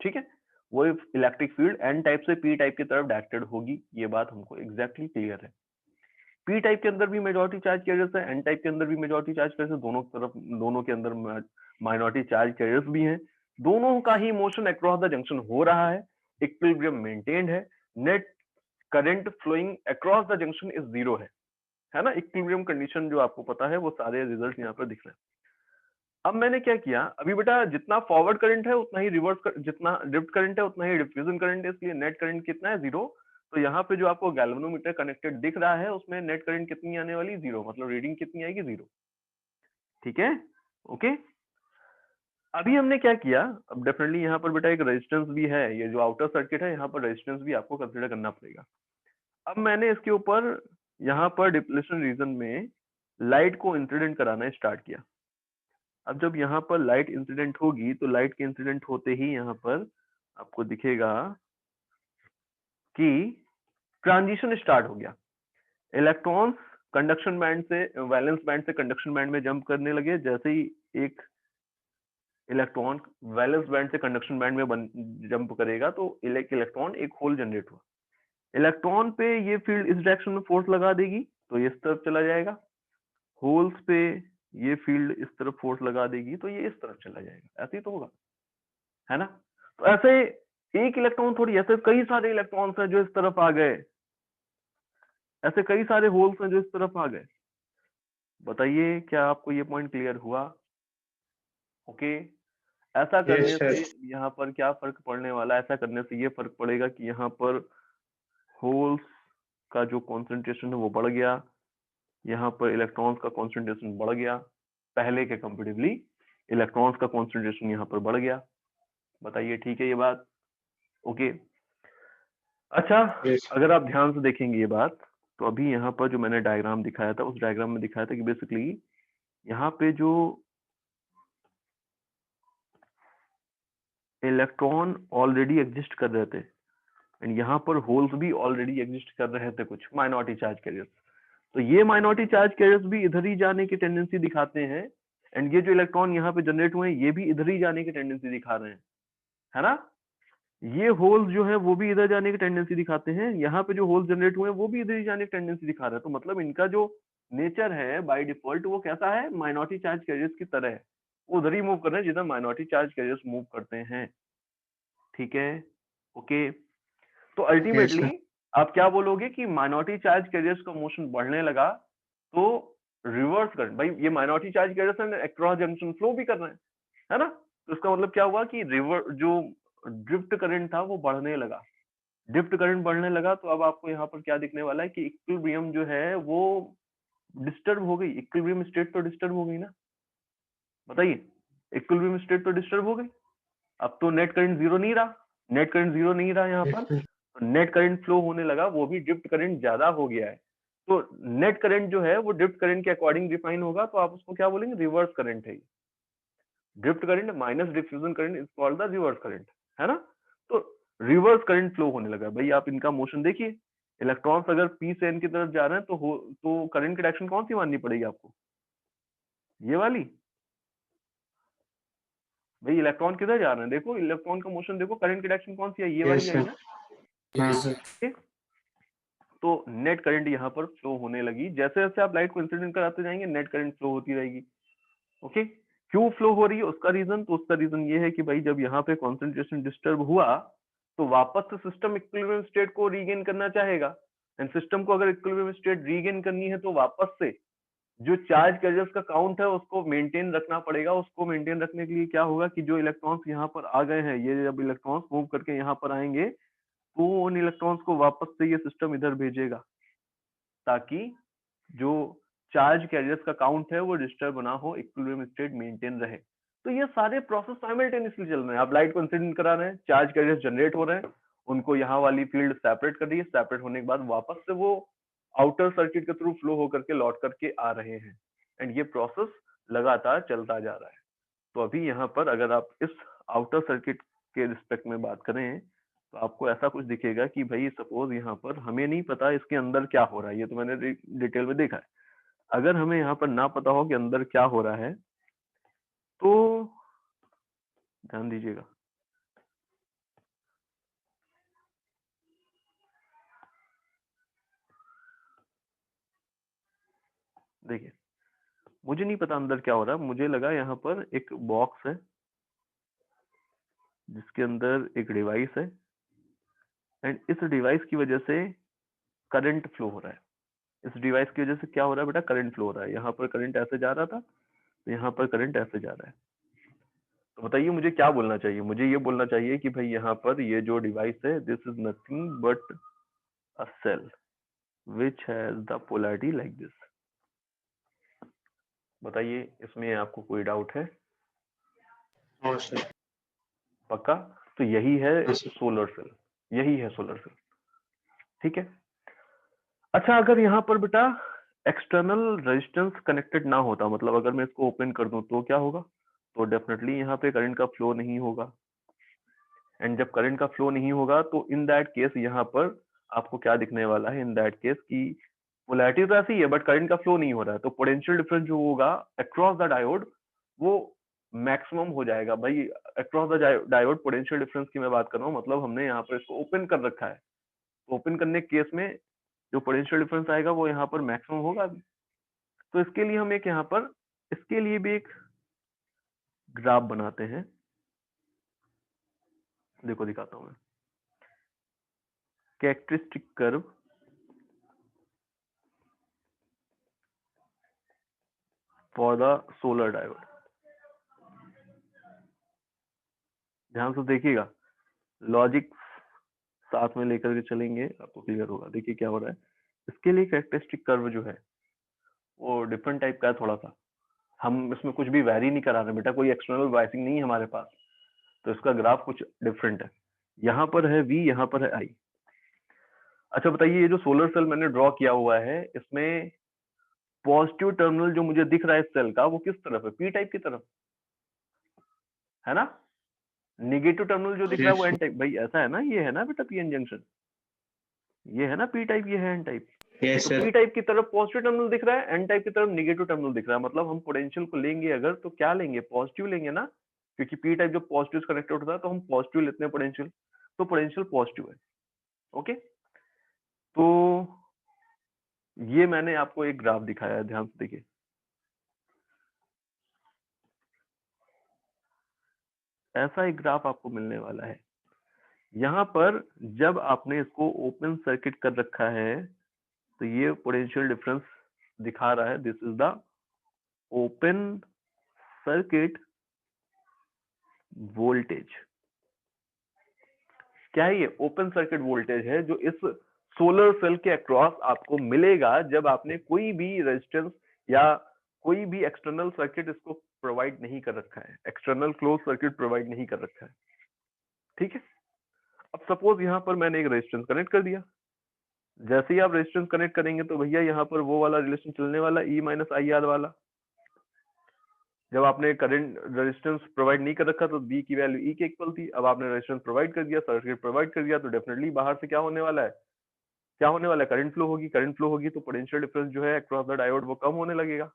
ठीक है, वो इलेक्ट्रिक फील्ड एन टाइप से पी टाइप की तरफ डायरेक्टेड होगी, ये बात हमको एग्जैक्टली क्लियर है। पी टाइप के अंदर भी मेजॉरिटी चार्ज कैरियर्स है, एन टाइप के अंदर भी मेजॉरिटी चार्ज कैरियर्स, दोनों के अंदर माइनॉरिटी चार्ज कैरियर्स भी हैं। दोनों का ही मोशन अक्रॉस द जंक्शन हो रहा है, इक्विलिब्रियम मेंटेन्ड है, net current flowing across the junction is zero है ना। इक्विलिब्रियम कंडीशन जो आपको पता है वो सारे रिजल्ट यहाँ पर दिख रहे हैं। अब मैंने क्या किया, अभी बेटा जितना फॉरवर्ड करंट है उतना ही जितना ड्रिफ्ट करंट है उतना ही डिफ्यूजन करंट है, इसलिए नेट करंट कितना है, जीरो। तो यहाँ पे जो आपको गैल्वेनोमीटर कनेक्टेड दिख रहा है उसमें नेट करंट कितनी आने वाली, जीरो, मतलब रीडिंग कितनी आएगी, जीरो। ठीक है, ओके। अभी हमने क्या किया, अब डेफिनेटली यहाँ पर बेटा एक रेजिस्टेंस भी है, ये जो आउटर सर्किट है यहाँ पर रेजिस्टेंस भी आपको कंसिडर करना पड़ेगा। अब मैंने इसके ऊपर यहाँ पर डिप्लेशन रीजन में लाइट को इंसिडेंट कराना स्टार्ट किया। अब जब यहाँ पर लाइट इंसिडेंट होगी तो लाइट के इंसिडेंट होते ही यहाँ पर आपको दिखेगा कि ट्रांजिशन स्टार्ट हो गया, इलेक्ट्रॉन्स कंडक्शन बैंड से वैलेंस बैंड से कंडक्शन बैंड में जंप करने लगे। जैसे ही एक इलेक्ट्रॉन वैलेंस बैंड से कंडक्शन बैंड में जंप करेगा तो एक इलेक्ट्रॉन एक होल जनरेट हुआ, इलेक्ट्रॉन पे ये फील्ड इस डायरेक्शन में फोर्स लगा देगी तो ये इस तरफ चला जाएगा, होल्स पे ये फील्ड इस तरफ फोर्स लगा देगी तो ये इस तरफ चला जाएगा, ऐसे ही तो होगा, है ना। तो ऐसे एक इलेक्ट्रॉन थोड़ी, ऐसे कई सारे इलेक्ट्रॉन्स हैं जो इस तरफ आ गए, ऐसे कई सारे होल्स हैं जो इस तरफ आ गए। बताइए क्या आपको ये पॉइंट क्लियर हुआ? ओके, ऐसा करने से यहाँ पर क्या फर्क पड़ने वाला है, ऐसा करने से ये फर्क पड़ेगा कि यहाँ पर होल्स का जो कॉन्सेंट्रेशन है वो बढ़ गया, यहाँ पर इलेक्ट्रॉन्स का कॉन्सेंट्रेशन बढ़ गया, पहले के कंपेरेटिवली इलेक्ट्रॉन्स का कॉन्सेंट्रेशन यहाँ पर बढ़ गया। बताइए ठीक है ये बात? ओके, अच्छा, अगर आप ध्यान से देखेंगे ये बात तो अभी यहाँ पर जो मैंने डायग्राम दिखाया था उस डायग्राम में दिखाया था कि बेसिकली यहाँ पे जो इलेक्ट्रॉन ऑलरेडी एग्जिस्ट कर रहे थे एंड यहाँ पर होल्स भी ऑलरेडी एग्जिस्ट कर रहे थे कुछ माइनॉरिटी चार्ज कैरियर्स, तो ये माइनॉरिटी चार्ज कैरियर्स भी इधर ही जाने की टेंडेंसी दिखाते हैं, एंड ये जो इलेक्ट्रॉन यहाँ पे जनरेट हुए हैं ये भी इधर ही जाने की टेंडेंसी दिखा रहे हैं, है ना। ये होल्स जो है वो भी इधर जाने की टेंडेंसी दिखाते हैं, यहाँ पे जो होल्स जनरेट हुए हैं वो भी इधर ही जाने की टेंडेंसी दिखा रहे हैं, तो मतलब इनका जो नेचर है बाय डिफॉल्ट वो कैसा है, माइनॉरिटी चार्ज कैरियर्स की तरह है, वो उधर ही मूव कर रहे हैं जिधर माइनॉरिटी चार्ज कैरियर्स मूव करते हैं, ठीक है, ओके। तो अल्टीमेटली आप क्या बोलोगे कि माइनॉरिटी चार्ज कैरियर्स का मोशन बढ़ने लगा तो रिवर्स करंट, भाई ये minority charge carriers across junction flow भी कर रहे हैं, है ना, तो इसका मतलब क्या हुआ कि रिवर जो ड्रिफ्ट करंट था वो बढ़ने लगा, ड्रिफ्ट करंट बढ़ने लगा, तो अब आपको यहाँ पर क्या दिखने वाला है कि इक्विलिब्रियम जो है वो डिस्टर्ब हो गई, इक्विलिब्रियम स्टेट तो डिस्टर्ब हो गई ना, बताइए, इक्विलिब्रियम स्टेट तो डिस्टर्ब हो गई, अब तो नेट करंट जीरो नहीं रहा, नेट करंट जीरो नहीं रहा यहाँ पर, तो नेट करंट फ्लो होने लगा, वो भी ड्रिफ्ट करंट ज्यादा हो गया है, तो नेट करंट जो है वो ड्रिफ्ट करंट के अकॉर्डिंग डिफाइन होगा, तो आप उसको क्या बोलेंगे, रिवर्स करंट है, drift current minus diffusion current is called the reverse current, है ना। तो रिवर्स करंट फ्लो होने लगा, भाई आप इनका मोशन देखिए, इलेक्ट्रॉन्स अगर पी से एन की तरफ जा रहे हैं तो करंट की डायरेक्शन कौन सी माननी पड़ेगी आपको, ये वाली, भाई इलेक्ट्रॉन किधर जा रहे हैं, देखो इलेक्ट्रॉन का मोशन देखो, करंट की डायरेक्शन कौन सी है, ये वाली आई ना, तो नेट करंट यहाँ पर फ्लो होने लगी, जैसे जैसे आप लाइट को इंसिडेंट कराते जाएंगे नेट करंट फ्लो होती रहेगी, ओके। क्यों फ्लो हो रही है उसका रीजन, तो उसका रीजन ये है कि भाई जब यहाँ पे कॉन्सेंट्रेशन डिस्टर्ब हुआ तो वापस से सिस्टम इक्विलिब्रियम स्टेट को रीगेन करना चाहेगा, एंड सिस्टम को अगर इक्विलिब्रियम स्टेट रीगेन करनी है तो वापस से जो चार्ज कैरियर्स का काउंट है उसको मेंटेन रखना पड़ेगा, उसको मेंटेन रखने के लिए क्या होगा कि जो इलेक्ट्रॉन्स यहाँ पर आ गए हैं, ये जब इलेक्ट्रॉन्स मूव करके यहाँ पर आएंगे तो उन इलेक्ट्रॉन्स को वापस से ये सिस्टम इधर भेजेगा, ताकि जो चार्ज कैरियर्स का काउंट है वो डिस्टर्ब ना हो, इक्विलिब्रियम स्टेट मेंटेन रहे, तो ये सारे प्रोसेस साइमल्टेनियसली चल रहे हैं, आप लाइट को इंसिडेंट करा रहे हैं, चार्ज कैरियर्स जनरेट हो रहे हैं, उनको यहाँ वाली फील्ड सेपरेट कर रही है, सेपरेट होने के बाद वापस से वो आउटर सर्किट के थ्रू फ्लो होकर के लौट करके आ रहे हैं, एंड ये प्रोसेस लगातार चलता जा रहा है। तो अभी यहाँ पर अगर आप इस आउटर सर्किट के रिस्पेक्ट में बात करें तो आपको ऐसा कुछ दिखेगा कि भाई सपोज यहाँ पर हमें नहीं पता इसके अंदर क्या हो रहा है, ये तो मैंने डिटेल में देखा है, अगर हमें यहाँ पर ना पता हो कि अंदर क्या हो रहा है तो ध्यान दीजिएगा, देखिए मुझे नहीं पता अंदर क्या हो रहा है, मुझे लगा यहाँ पर एक बॉक्स है जिसके अंदर एक डिवाइस है, एंड इस डिवाइस की वजह से करंट फ्लो हो रहा है, इस डिवाइस की वजह से क्या हो रहा है बेटा, करंट फ्लो हो रहा है, यहाँ पर करंट ऐसे जा रहा था तो यहाँ पर करंट ऐसे जा रहा है, तो बताइए मुझे क्या बोलना चाहिए, मुझे ये बोलना चाहिए कि भाई यहाँ पर ये जो डिवाइस है this is nothing but a cell which has the polarity like this, बताइए इसमें आपको कोई डाउट है, पक्का, तो यही है सोलर सेल, यही है सोलर सेल, ठीक है। अच्छा अगर यहाँ पर बेटा एक्सटर्नल रेजिस्टेंस कनेक्टेड ना होता, मतलब अगर मैं इसको ओपन कर दूं तो क्या होगा, तो डेफिनेटली यहाँ पे करंट का फ्लो नहीं होगा, एंड जब करंट का फ्लो नहीं होगा तो इन दैट केस यहाँ पर आपको क्या दिखने वाला है, इन दैट केस की पोलैरिटी तो ऐसी है बट करंट का फ्लो नहीं हो रहा है, तो पोटेंशियल डिफरेंस जो होगा अक्रॉस द डायोड वो मैक्सिमम हो जाएगा, भाई across the diode potential difference की मैं बात कर रहा हूँ, मतलब हमने यहाँ पर इसको ओपन कर रखा है, तो ओपन करने के केस में जो पोटेंशियल डिफरेंस आएगा वो यहाँ पर मैक्सिमम होगा, तो इसके लिए हम एक यहाँ पर इसके लिए भी एक ग्राफ बनाते हैं, देखो दिखाता हूँ मैं, characteristic curve for the solar diode, ध्यान से देखिएगा, लॉजिक साथ में लेकर के चलेंगे आपको क्लियर होगा, देखिए क्या हो रहा है, इसके लिए कैरेक्टरिस्टिक कर्व जो है वो डिफरेंट टाइप का है थोड़ा सा, हम इसमें कुछ भी वैरी नहीं करा रहे बेटा, कोई एक्सटर्नल बायसिंग नहीं है हमारे पास, तो इसका ग्राफ कुछ डिफरेंट है, यहाँ पर है V, यहाँ पर है I। अच्छा बताइए ये जो सोलर सेल मैंने ड्रॉ किया हुआ है इसमें पॉजिटिव टर्मिनल जो मुझे दिख रहा है इस सेल का वो किस तरफ है, P टाइप की तरफ, है ना, नेगेटिव टर्मिनल जो दिख रहा है वो Yes, एन टाइप, भाई ऐसा है ना, ये है ना बेटा पीएन जंक्शन, ये है ना पी टाइप, ये है एन टाइप। yes, तो sir. पी टाइप की तरफ पॉजिटिव टर्मिनल दिख रहा है, एन टाइप की तरफ नेगेटिव टर्मिनल दिख रहा है, मतलब हम पोटेंशियल को लेंगे अगर तो क्या लेंगे, पॉजिटिव लेंगे ना, क्योंकि पी टाइप जब पॉजिटिव से कनेक्टेड होता है तो हम पॉजिटिव लेते हैं पोटेंशियल, तो पोटेंशियल पॉजिटिव है। ओके, तो ये मैंने आपको एक ग्राफ दिखाया है, ध्यान से देखिए। ऐसा एक ग्राफ आपको मिलने वाला है। यहाँ पर जब आपने इसको ओपन सर्किट कर रखा है तो ये पोटेंशियल डिफरेंस दिखा रहा है, this is the open circuit voltage. क्या है ये? ओपन सर्किट वोल्टेज है जो इस सोलर सेल के अक्रॉस आपको मिलेगा जब आपने कोई भी रेजिस्टेंस या कोई भी एक्सटर्नल सर्किट इसको प्रोवाइड नहीं कर रखा है, एक्सटर्नल क्लोज सर्किट प्रोवाइड नहीं कर रखा है। ठीक है, अब सपोज यहाँ पर मैंने एक रेजिस्टेंस कनेक्ट कर दिया, जैसे ही आप रेजिस्टेंस कनेक्ट करेंगे तो भैया यहाँ पर वो वाला रिलेशन चलने वाला, ई माइनस आई आर वाला। जब आपने करंट रेजिस्टेंस प्रोवाइड नहीं कर रखा तो बी की वैल्यू ई के इक्वल थी, अब आपने रेजिस्टेंस प्रोवाइड कर दिया, सर्किट प्रोवाइड कर दिया, तो डेफिनेटली बाहर से क्या होने वाला है, क्या होने वाला है, करंट फ्लो होगी, करंट फ्लो होगी तो पोटेंशियल डिफरेंस जो है अक्रॉस द डायोड वो कम होने लगेगा।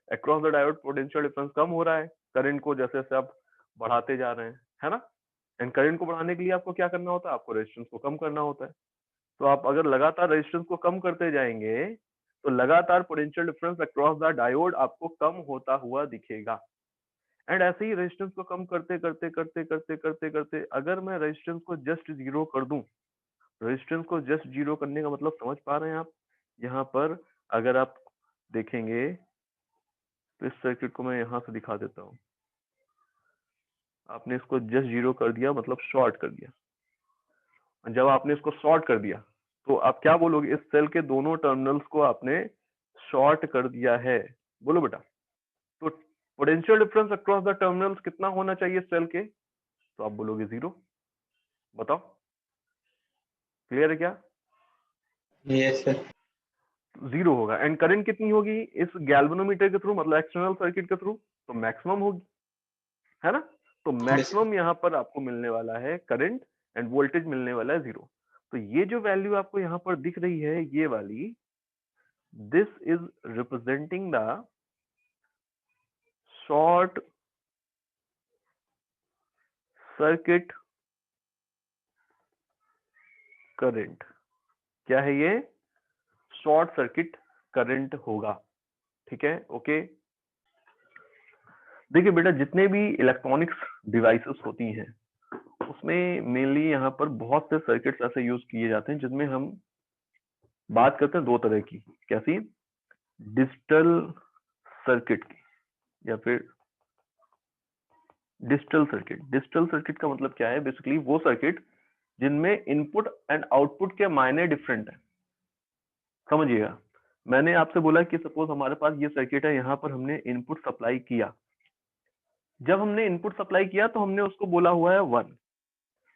Across the diode potential difference कम हो रहा है करंट को जैसे जैसे आप बढ़ाते जा रहे हैं, है ना। एंड करंट को बढ़ाने के लिए आपको क्या करना होता है, आपको रेजिस्टेंस को कम करना होता है। तो आप अगर लगातार रेजिस्टेंस को कम करते जाएंगे तो लगातार potential difference across the diode आपको कम होता हुआ दिखेगा। एंड ऐसे ही रेजिस्टेंस को कम करते करते करते करते करते करते अगर मैं रेजिस्टेंस को जस्ट जीरो कर दूं, रेजिस्टेंस को जस्ट जीरो करने का मतलब समझ पा रहे हैं आप? यहाँ पर अगर आप देखेंगे तो इस सर्किट को मैं यहाँ से दिखा देता हूँ, आपने इसको जस्ट जीरो कर दिया मतलब शॉर्ट कर दिया। जब आपने इसको शॉर्ट कर दिया तो आप क्या बोलोगे, इस सेल के दोनों टर्मिनल्स को आपने शॉर्ट कर दिया है, बोलो बेटा। तो potential difference across the terminals कितना होना चाहिए सेल के, तो आप बोलोगे जीरो। बताओ क्लियर है क्या? Yes, sir. जीरो होगा। एंड करंट कितनी होगी इस गैल्वेनोमीटर के थ्रू, मतलब एक्सटर्नल सर्किट के थ्रू, तो मैक्सिमम होगी, है ना। तो मैक्सिमम यहाँ पर आपको मिलने वाला है करंट, एंड वोल्टेज मिलने वाला है जीरो। तो ये जो वैल्यू आपको यहाँ पर दिख रही है ये वाली, this is representing the short circuit current. क्या है ये? शॉर्ट सर्किट करंट होगा। ठीक है, ओके। देखिए बेटा, जितने भी इलेक्ट्रॉनिक्स डिवाइसेस होती हैं उसमें मेनली यहाँ पर बहुत से सर्किट्स ऐसे यूज किए जाते हैं जिसमें हम बात करते हैं दो तरह की। कैसी? डिजिटल सर्किट की या फिर डिजिटल सर्किट। डिजिटल सर्किट का मतलब क्या है? बेसिकली वो सर्किट जिनमें इनपुट एंड आउटपुट के मायने डिफरेंट है। समझिएगा, मैंने आपसे बोला कि सपोज हमारे पास ये सर्किट है, यहाँ पर हमने इनपुट सप्लाई किया। जब हमने इनपुट सप्लाई किया तो हमने उसको बोला हुआ है 1,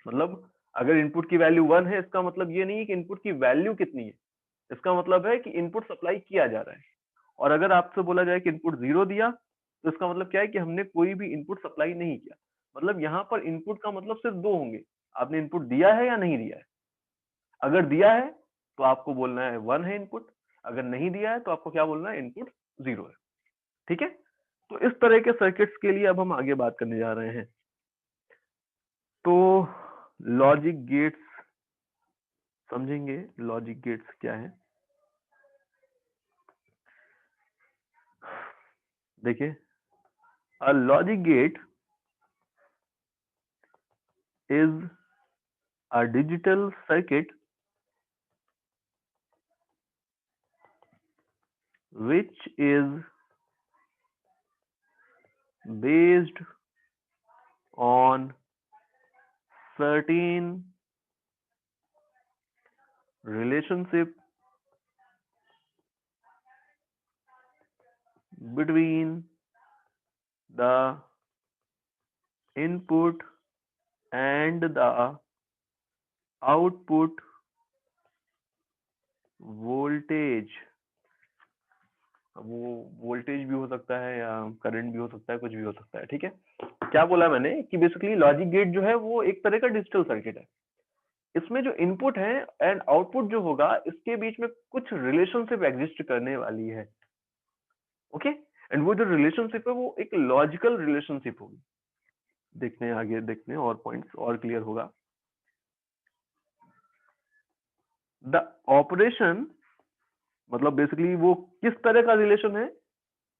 मतलब अगर इनपुट की वैल्यू 1 है इसका मतलब ये नहीं है कि इनपुट की वैल्यू कितनी है, इसका मतलब है कि इनपुट सप्लाई किया जा रहा है। और अगर आपसे बोला जाए कि इनपुट 0 दिया तो इसका मतलब क्या है कि हमने कोई भी इनपुट सप्लाई नहीं किया। मतलब यहाँ पर इनपुट का मतलब सिर्फ दो होंगे, आपने इनपुट दिया है या नहीं दिया है। अगर दिया है तो आपको बोलना है 1 है इनपुट, अगर नहीं दिया है तो आपको क्या बोलना है, इनपुट 0 है। ठीक है, तो इस तरह के सर्किट्स के लिए अब हम आगे बात करने जा रहे हैं। तो लॉजिक गेट्स समझेंगे, लॉजिक गेट्स क्या है। देखिए, a logic gate is a digital circuit which is based on certain relationship between the input and the output voltage। अब वो वोल्टेज भी हो सकता है या करंट भी हो सकता है, कुछ भी हो सकता है। ठीक है, क्या बोला मैंने कि बेसिकली लॉजिक गेट जो है वो एक तरह का डिजिटल सर्किट है। इसमें जो इनपुट है एंड आउटपुट जो होगा, इसके बीच में कुछ रिलेशनशिप एग्जिस्ट करने वाली है। ओके, एंड वो जो रिलेशनशिप है वो एक लॉजिकल रिलेशनशिप होगी। देखते हैं आगे, देखते हैं और पॉइंट्स और क्लियर होगा। द ऑपरेशन मतलब बेसिकली वो किस तरह का रिलेशन है,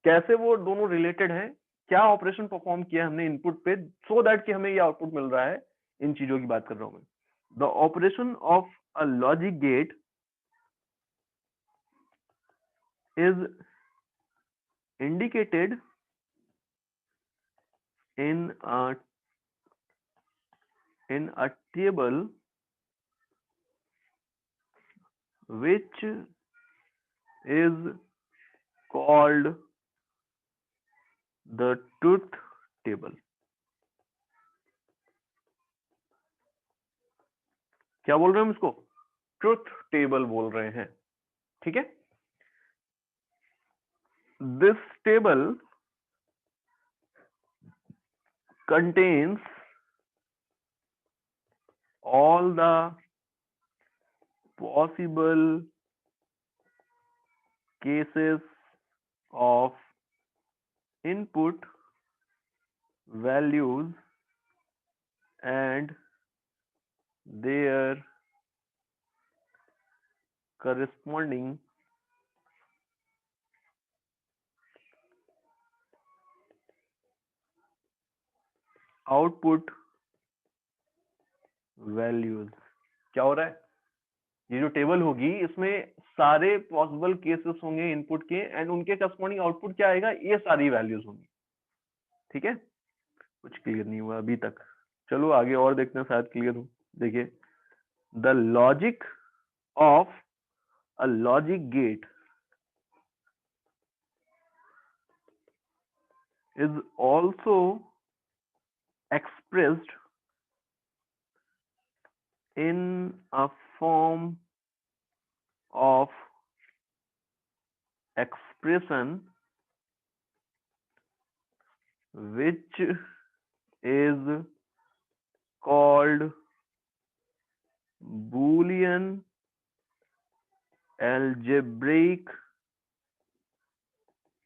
कैसे वो दोनों रिलेटेड है, क्या ऑपरेशन परफॉर्म किया हमने इनपुट पे सो दैट कि हमें ये आउटपुट मिल रहा है, इन चीजों की बात कर रहा हूं मैं। The operation of a logic gate is indicated in a table which is called the truth table। क्या बोल रहे हैं हम इसको? ट्रुथ टेबल बोल रहे हैं। ठीक है, this table contains all the possible cases of input values and their corresponding output values. क्या हो रहा है, ये जो टेबल होगी इसमें सारे पॉसिबल केसेस होंगे इनपुट के एंड उनके करस्पॉन्डिंग आउटपुट क्या आएगा, ये सारी वैल्यूज होंगी। ठीक है, कुछ क्लियर नहीं हुआ अभी तक, चलो आगे और देखते हैं, शायद क्लियर हो। देखिए, the logic of a logic gate is also expressed in a form of expression which is called Boolean algebraic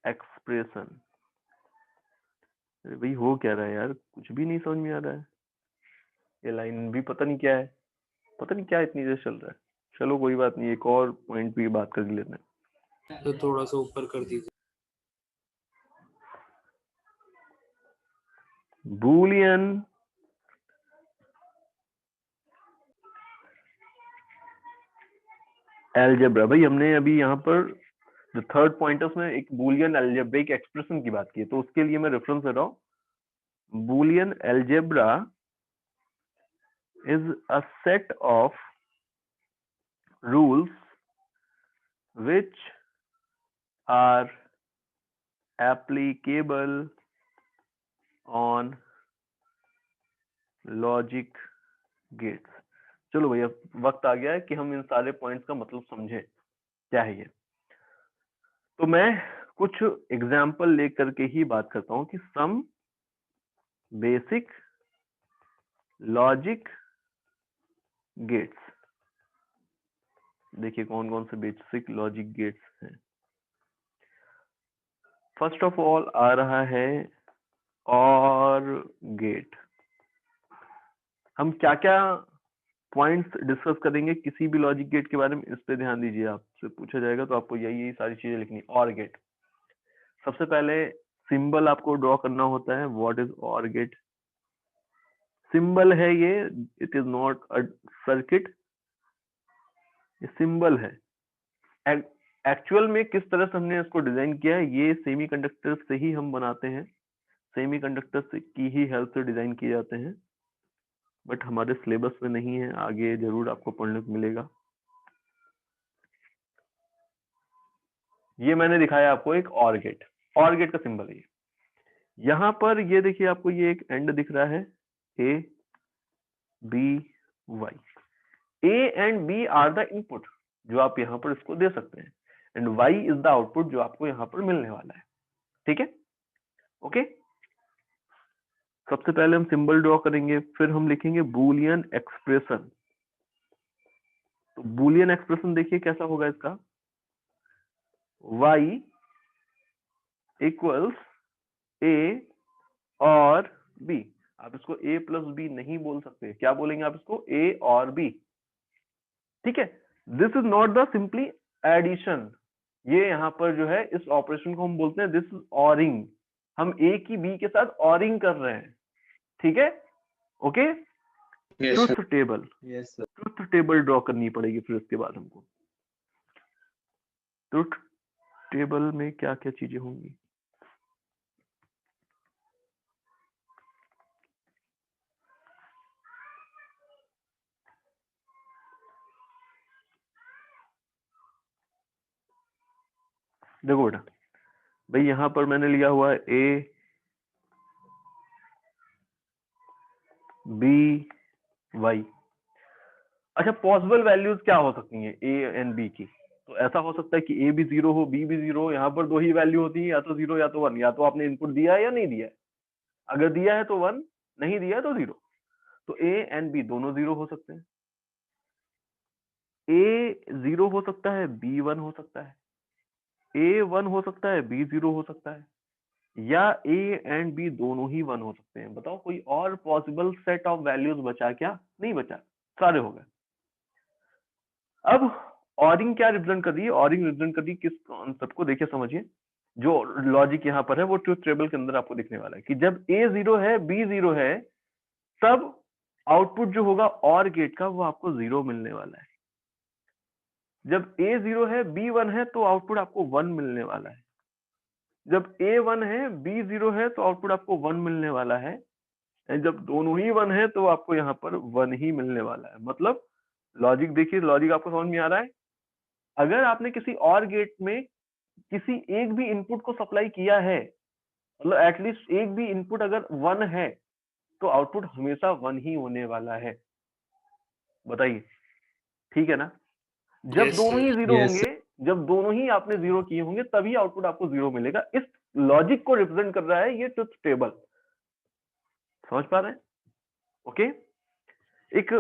expression। भाई हो क्या रहा है यार, कुछ भी नहीं समझ में आ रहा है, ये लाइन भी पता नहीं क्या है, पता नहीं क्या इतनी देर चल रहा है। चलो कोई बात नहीं, एक और पॉइंट पे बात कर लेते हैं। तो थोड़ा सा ऊपर कर दीजिए। बूलियन एल्जेब्रा, भाई हमने अभी यहाँ पर जो थर्ड पॉइंट है उसमें एक बूलियन एल्जेब्रिक एक्सप्रेशन की बात की है, तो उसके लिए मैं रेफरेंस दे रहा हूँ। Boolean algebra is a set of rules which are applicable on logic gates। चलो भैया, वक्त आ गया है कि हम इन सारे पॉइंट्स का मतलब समझें क्या है ये। तो मैं कुछ एग्जाम्पल लेकर के ही बात करता हूं कि सम बेसिक लॉजिक गेट्स। देखिए कौन कौन से बेसिक लॉजिक गेट्स हैं। फर्स्ट ऑफ ऑल आ रहा है और गेट। हम क्या क्या पॉइंट्स डिस्कस करेंगे किसी भी लॉजिक गेट के बारे में, इस पे ध्यान दीजिए। आपसे पूछा जाएगा तो आपको यही सारी चीजें लिखनी। और गेट, सबसे पहले सिंबल आपको ड्रॉ करना होता है। व्हाट इज और गेट? सिंबल है ये, it is not a circuit, ये सिंबल है। एक्चुअल में किस तरह से हमने इसको डिजाइन किया है, ये सेमीकंडक्टर से ही हम बनाते हैं, सेमीकंडक्टर से की ही हेल्प से डिजाइन किए जाते हैं, बट हमारे सिलेबस में नहीं है, आगे जरूर आपको पढ़ने को मिलेगा। ये मैंने दिखाया आपको एक और गेट, और गेट का सिंबल है। यहाँ पर ये देखिए, आपको ये एक एंड दिख रहा है, A B Y. A and B are the input जो आप यहाँ पर इसको दे सकते हैं, and y is the output जो आपको यहाँ पर मिलने वाला है। ठीक है, ओके। सबसे पहले हम सिंबल ड्रॉ करेंगे, फिर हम लिखेंगे बूलियन एक्सप्रेशन। तो बूलियन एक्सप्रेशन देखिए कैसा होगा इसका, y इक्वल्स a और b। आप इसको a प्लस b नहीं बोल सकते, क्या बोलेंगे आप इसको, a और b। ठीक है, this is not the simply addition, ये यहाँ पर जो है इस ऑपरेशन को हम बोलते हैं दिस इज ऑरिंग, हम a की b के साथ ऑरिंग कर रहे हैं। ठीक है, okay. Yes, sir. Truth table, Yes, sir. Truth table draw करनी पड़ेगी फिर उसके बाद हमको। ट्रुथ टेबल में क्या क्या चीजें होंगी, देखो बेटा, भाई यहाँ पर मैंने लिया हुआ है a b y। अच्छा, पॉसिबल वैल्यूज क्या हो सकती हैं a एंड b की, तो ऐसा हो सकता है कि a भी 0 हो, b भी 0 हो, यहाँ पर दो ही वैल्यू होती है, या तो 0 या तो 1, या तो आपने इनपुट दिया है या नहीं दिया है। अगर दिया है तो 1, नहीं दिया है तो 0। तो a एंड b दोनों 0 हो सकते हैं, a 0 हो सकता है, b 1 हो सकता है, a 1 हो सकता है, b 0 हो सकता है, या a एंड b दोनों ही 1 हो सकते हैं। बताओ कोई और पॉसिबल सेट ऑफ वैल्यूज बचा क्या, नहीं बचा, सारे हो गए। अब ऑरिंग क्या रिप्रेजेंट कर रही है, ऑरिंग रिप्रेजेंट कर रही है किस कॉन्सेप्ट को, देखिए समझिए। जो लॉजिक यहाँ पर है वो ट्रुथ टेबल के अंदर आपको दिखने वाला है कि जब a 0 है, b 0 है, तब आउटपुट जो होगा और गेट का वो आपको 0 मिलने वाला है। जब a 0 है, b 1 है, तो आउटपुट आपको 1 मिलने वाला है। जब a 1 है, b 0 है, तो आउटपुट आपको 1 मिलने वाला है। जब दोनों ही 1 है तो आपको यहाँ पर 1 ही मिलने वाला है। मतलब लॉजिक देखिए, लॉजिक आपको समझ में आ रहा है। अगर आपने किसी और गेट में किसी एक भी इनपुट को सप्लाई किया है, मतलब एटलीस्ट एक भी इनपुट अगर 1 है, तो आउटपुट हमेशा 1 ही होने वाला है। बताइए, ठीक है ना। जब Yes, दोनों sir. ही 0 Yes, होंगे, जब दोनों ही आपने 0 किए होंगे, तभी आउटपुट आपको 0 मिलेगा। इस लॉजिक को रिप्रेजेंट कर रहा है ये ट्रुथ टेबल। समझ पा रहे हैं, ओके। एक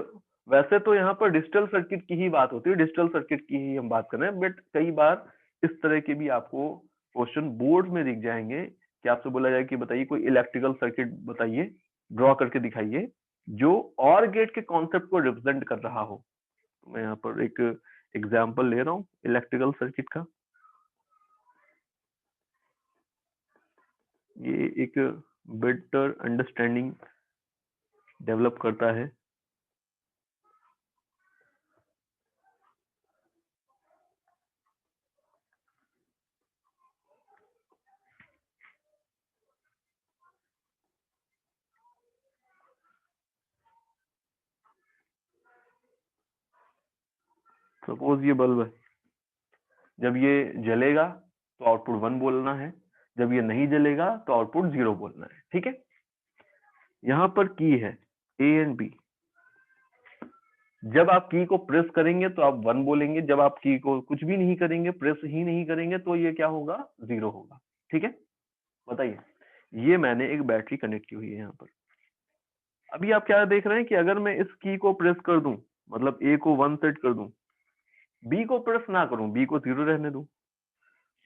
वैसे तो यहाँ पर डिजिटल सर्किट की ही बात होती है, डिजिटल सर्किट की ही हम बात कर रहे हैं, बट कई बार इस तरह के भी आपको क्वेश्चन बोर्ड में दिख जाएंगे कि आपसे बोला जाए कि बताइए कोई इलेक्ट्रिकल सर्किट बताइए, ड्रॉ करके दिखाइए जो और गेट के कॉन्सेप्ट को रिप्रेजेंट कर रहा हो। तो मैं यहाँ पर एक एग्जाम्पल ले रहा हूँ इलेक्ट्रिकल सर्किट का। ये एक बेटर अंडरस्टैंडिंग डेवलप करता है। सपोज ये बल्ब है, जब ये जलेगा तो आउटपुट 1 बोलना है, जब ये नहीं जलेगा तो आउटपुट 0 बोलना है। ठीक है, यहाँ पर की है ए एंड बी। जब आप की को प्रेस करेंगे तो आप 1 बोलेंगे, जब आप की को कुछ भी नहीं करेंगे, प्रेस ही नहीं करेंगे, तो ये क्या होगा, 0 होगा। ठीक है, बताइए। ये मैंने एक बैटरी कनेक्ट की हुई है यहाँ पर। अभी आप क्या देख रहे हैं कि अगर मैं इस की को प्रेस कर दूं, मतलब ए को 1 सेट कर दूं, बी को प्रेस ना करूं, बी को 0 रहने दूं,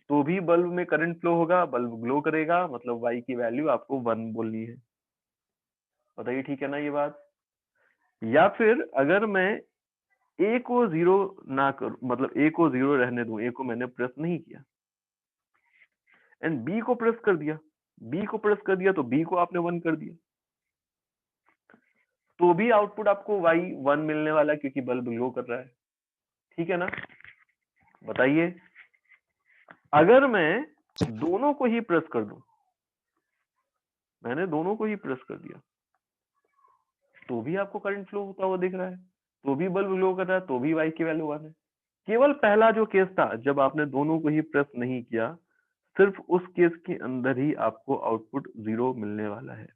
तो भी बल्ब में करंट फ्लो होगा, बल्ब ग्लो करेगा, मतलब y की वैल्यू आपको 1 बोलनी है। बताइए, ठीक है ना ये बात। या फिर अगर मैं a को 0 ना करूं, मतलब a को 0 रहने दूं, a को मैंने प्रेस नहीं किया, एंड b को प्रेस कर दिया, b को प्रेस कर दिया, तो b को आपने 1 कर दिया, तो भी आउटपुट आपको y 1 मिलने वाला है, क्योंकि बल्ब ग्लो कर रहा है। ठीक है ना, बताइए। अगर मैं दोनों को ही प्रेस कर दूं, मैंने दोनों को ही प्रेस कर दिया, तो भी आपको करंट फ्लो होता हुआ दिख रहा है, तो भी बल्ब ग्लो कर रहा है, तो भी y की वैल्यू 1 है। केवल पहला जो केस था जब आपने दोनों को ही प्रेस नहीं किया, सिर्फ उस केस के अंदर ही आपको आउटपुट 0 मिलने वाला है।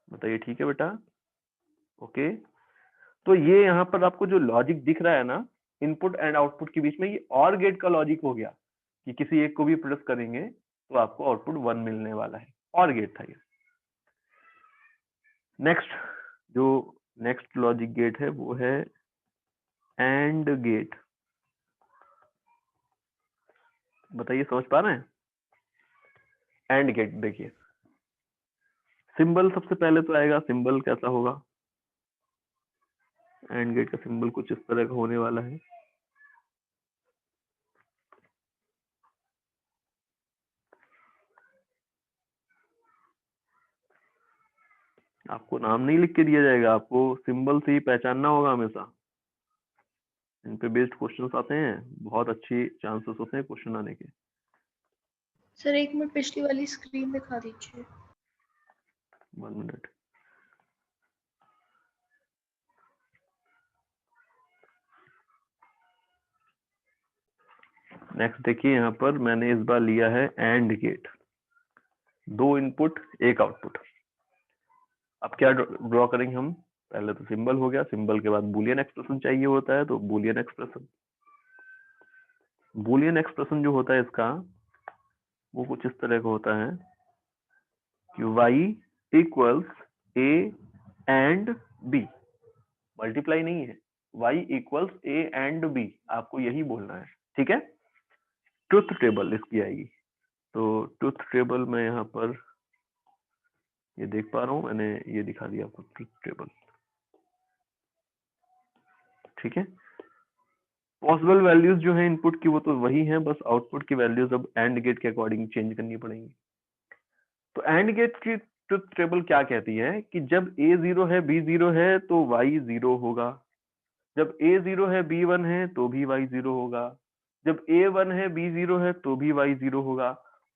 बताइए, ठीक है बेटा, ओके। तो ये यहाँ पर आपको जो लॉजिक दिख रहा है ना, इनपुट एंड आउटपुट के बीच में ये और गेट का लॉजिक हो गया कि किसी एक को भी प्रेस करेंगे तो आपको आउटपुट 1 मिलने वाला है, और गेट था ये। नेक्स्ट जो नेक्स्ट लॉजिक गेट है वो है एंड गेट। बताइए समझ पा रहे हैं? एंड गेट देखिए, सिंबल सबसे पहले तो आएगा, सिंबल कैसा होगा? एंड गेट का सिंबल कुछ इस तरह का होने वाला है। आपको नाम नहीं लिख के दिया जाएगा, आपको सिंबल से ही पहचानना होगा हमेशा। इन पे बेस्ड क्वेश्चंस आते हैं, बहुत अच्छी चांसेस होते हैं क्वेश्चन आने के। सर एक मिनट पिछली वाली स्क्रीन दिखा दीजिए। 1 मिनट। नेक्स्ट देखिए, यहाँ पर मैंने इस बार लिया है एंड गेट, 2 इनपुट 1 आउटपुट। अब क्या ड्रॉ करेंगे हम? पहले तो सिंबल हो गया, सिंबल के बाद बूलियन एक्सप्रेशन चाहिए होता है, तो बूलियन एक्सप्रेशन। बूलियन एक्सप्रेशन जो होता है इसका वो कुछ इस तरह का होता है कि y equals a and b, multiply नहीं है, y equals a and b, आपको यही बोलना है, ठीक है। ट्रुथ टेबल इसकी आएगी, तो ट्रुथ टेबल में यहाँ पर ये देख पा रहा हूँ, मैंने ये दिखा दिया आपको ट्रुथ टेबल, ठीक है। पॉसिबल वैल्यूज जो है इनपुट की वो तो वही है, बस आउटपुट की वैल्यूज अब एंड गेट के अकॉर्डिंग चेंज करनी पड़ेंगी। तो एंड गेट की ट्रुथ टेबल क्या कहती है कि जब a 0 है b 0 है तो y 0 होगा, जब a 0 है b 1 है तो भी y 0 होगा, जब a 1 है b 0 है तो भी y 0 होगा।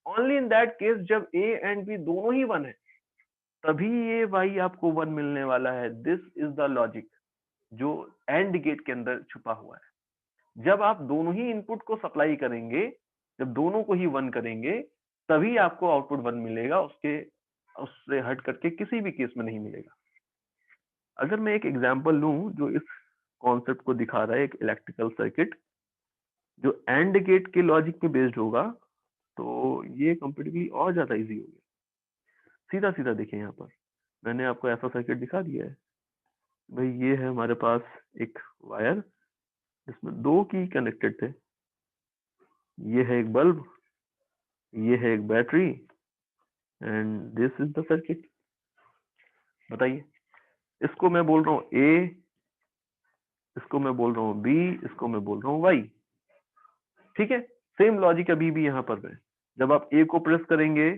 ओनली इन दैट केस जब a एंड b दोनों ही 1 है तभी ये y आपको 1 मिलने वाला है। दिस इज द लॉजिक जो एंड गेट के अंदर छुपा हुआ है। जब आप दोनों ही इनपुट को सप्लाई करेंगे, जब दोनों को ही 1 करेंगे तभी आपको आउटपुट 1 मिलेगा, उससे हट करके किसी भी केस में नहीं मिलेगा। अगर मैं एक एग्जांपल लूं जो इस कॉन्सेप्ट को दिखा रहा है, एक इलेक्ट्रिकल सर्किट जो एंड गेट के लॉजिक पे बेस्ड होगा, तो ये कंपैरेटिवली और ज्यादा इजी हो गया। सीधा सीधा देखिए, यहाँ पर मैंने आपको ऐसा सर्किट दिखा दिया है भाई, ये है हमारे पास एक वायर जिसमें 2 की कनेक्टेड थे, ये है एक बल्ब, ये है एक battery, and this is the circuit. बताइए, इसको मैं बोल रहा हूँ A, इसको मैं बोल रहा हूँ B, इसको मैं बोल रहा हूँ Y, ठीक है। सेम लॉजिक अभी भी यहाँ पर है, जब आप A को प्रेस करेंगे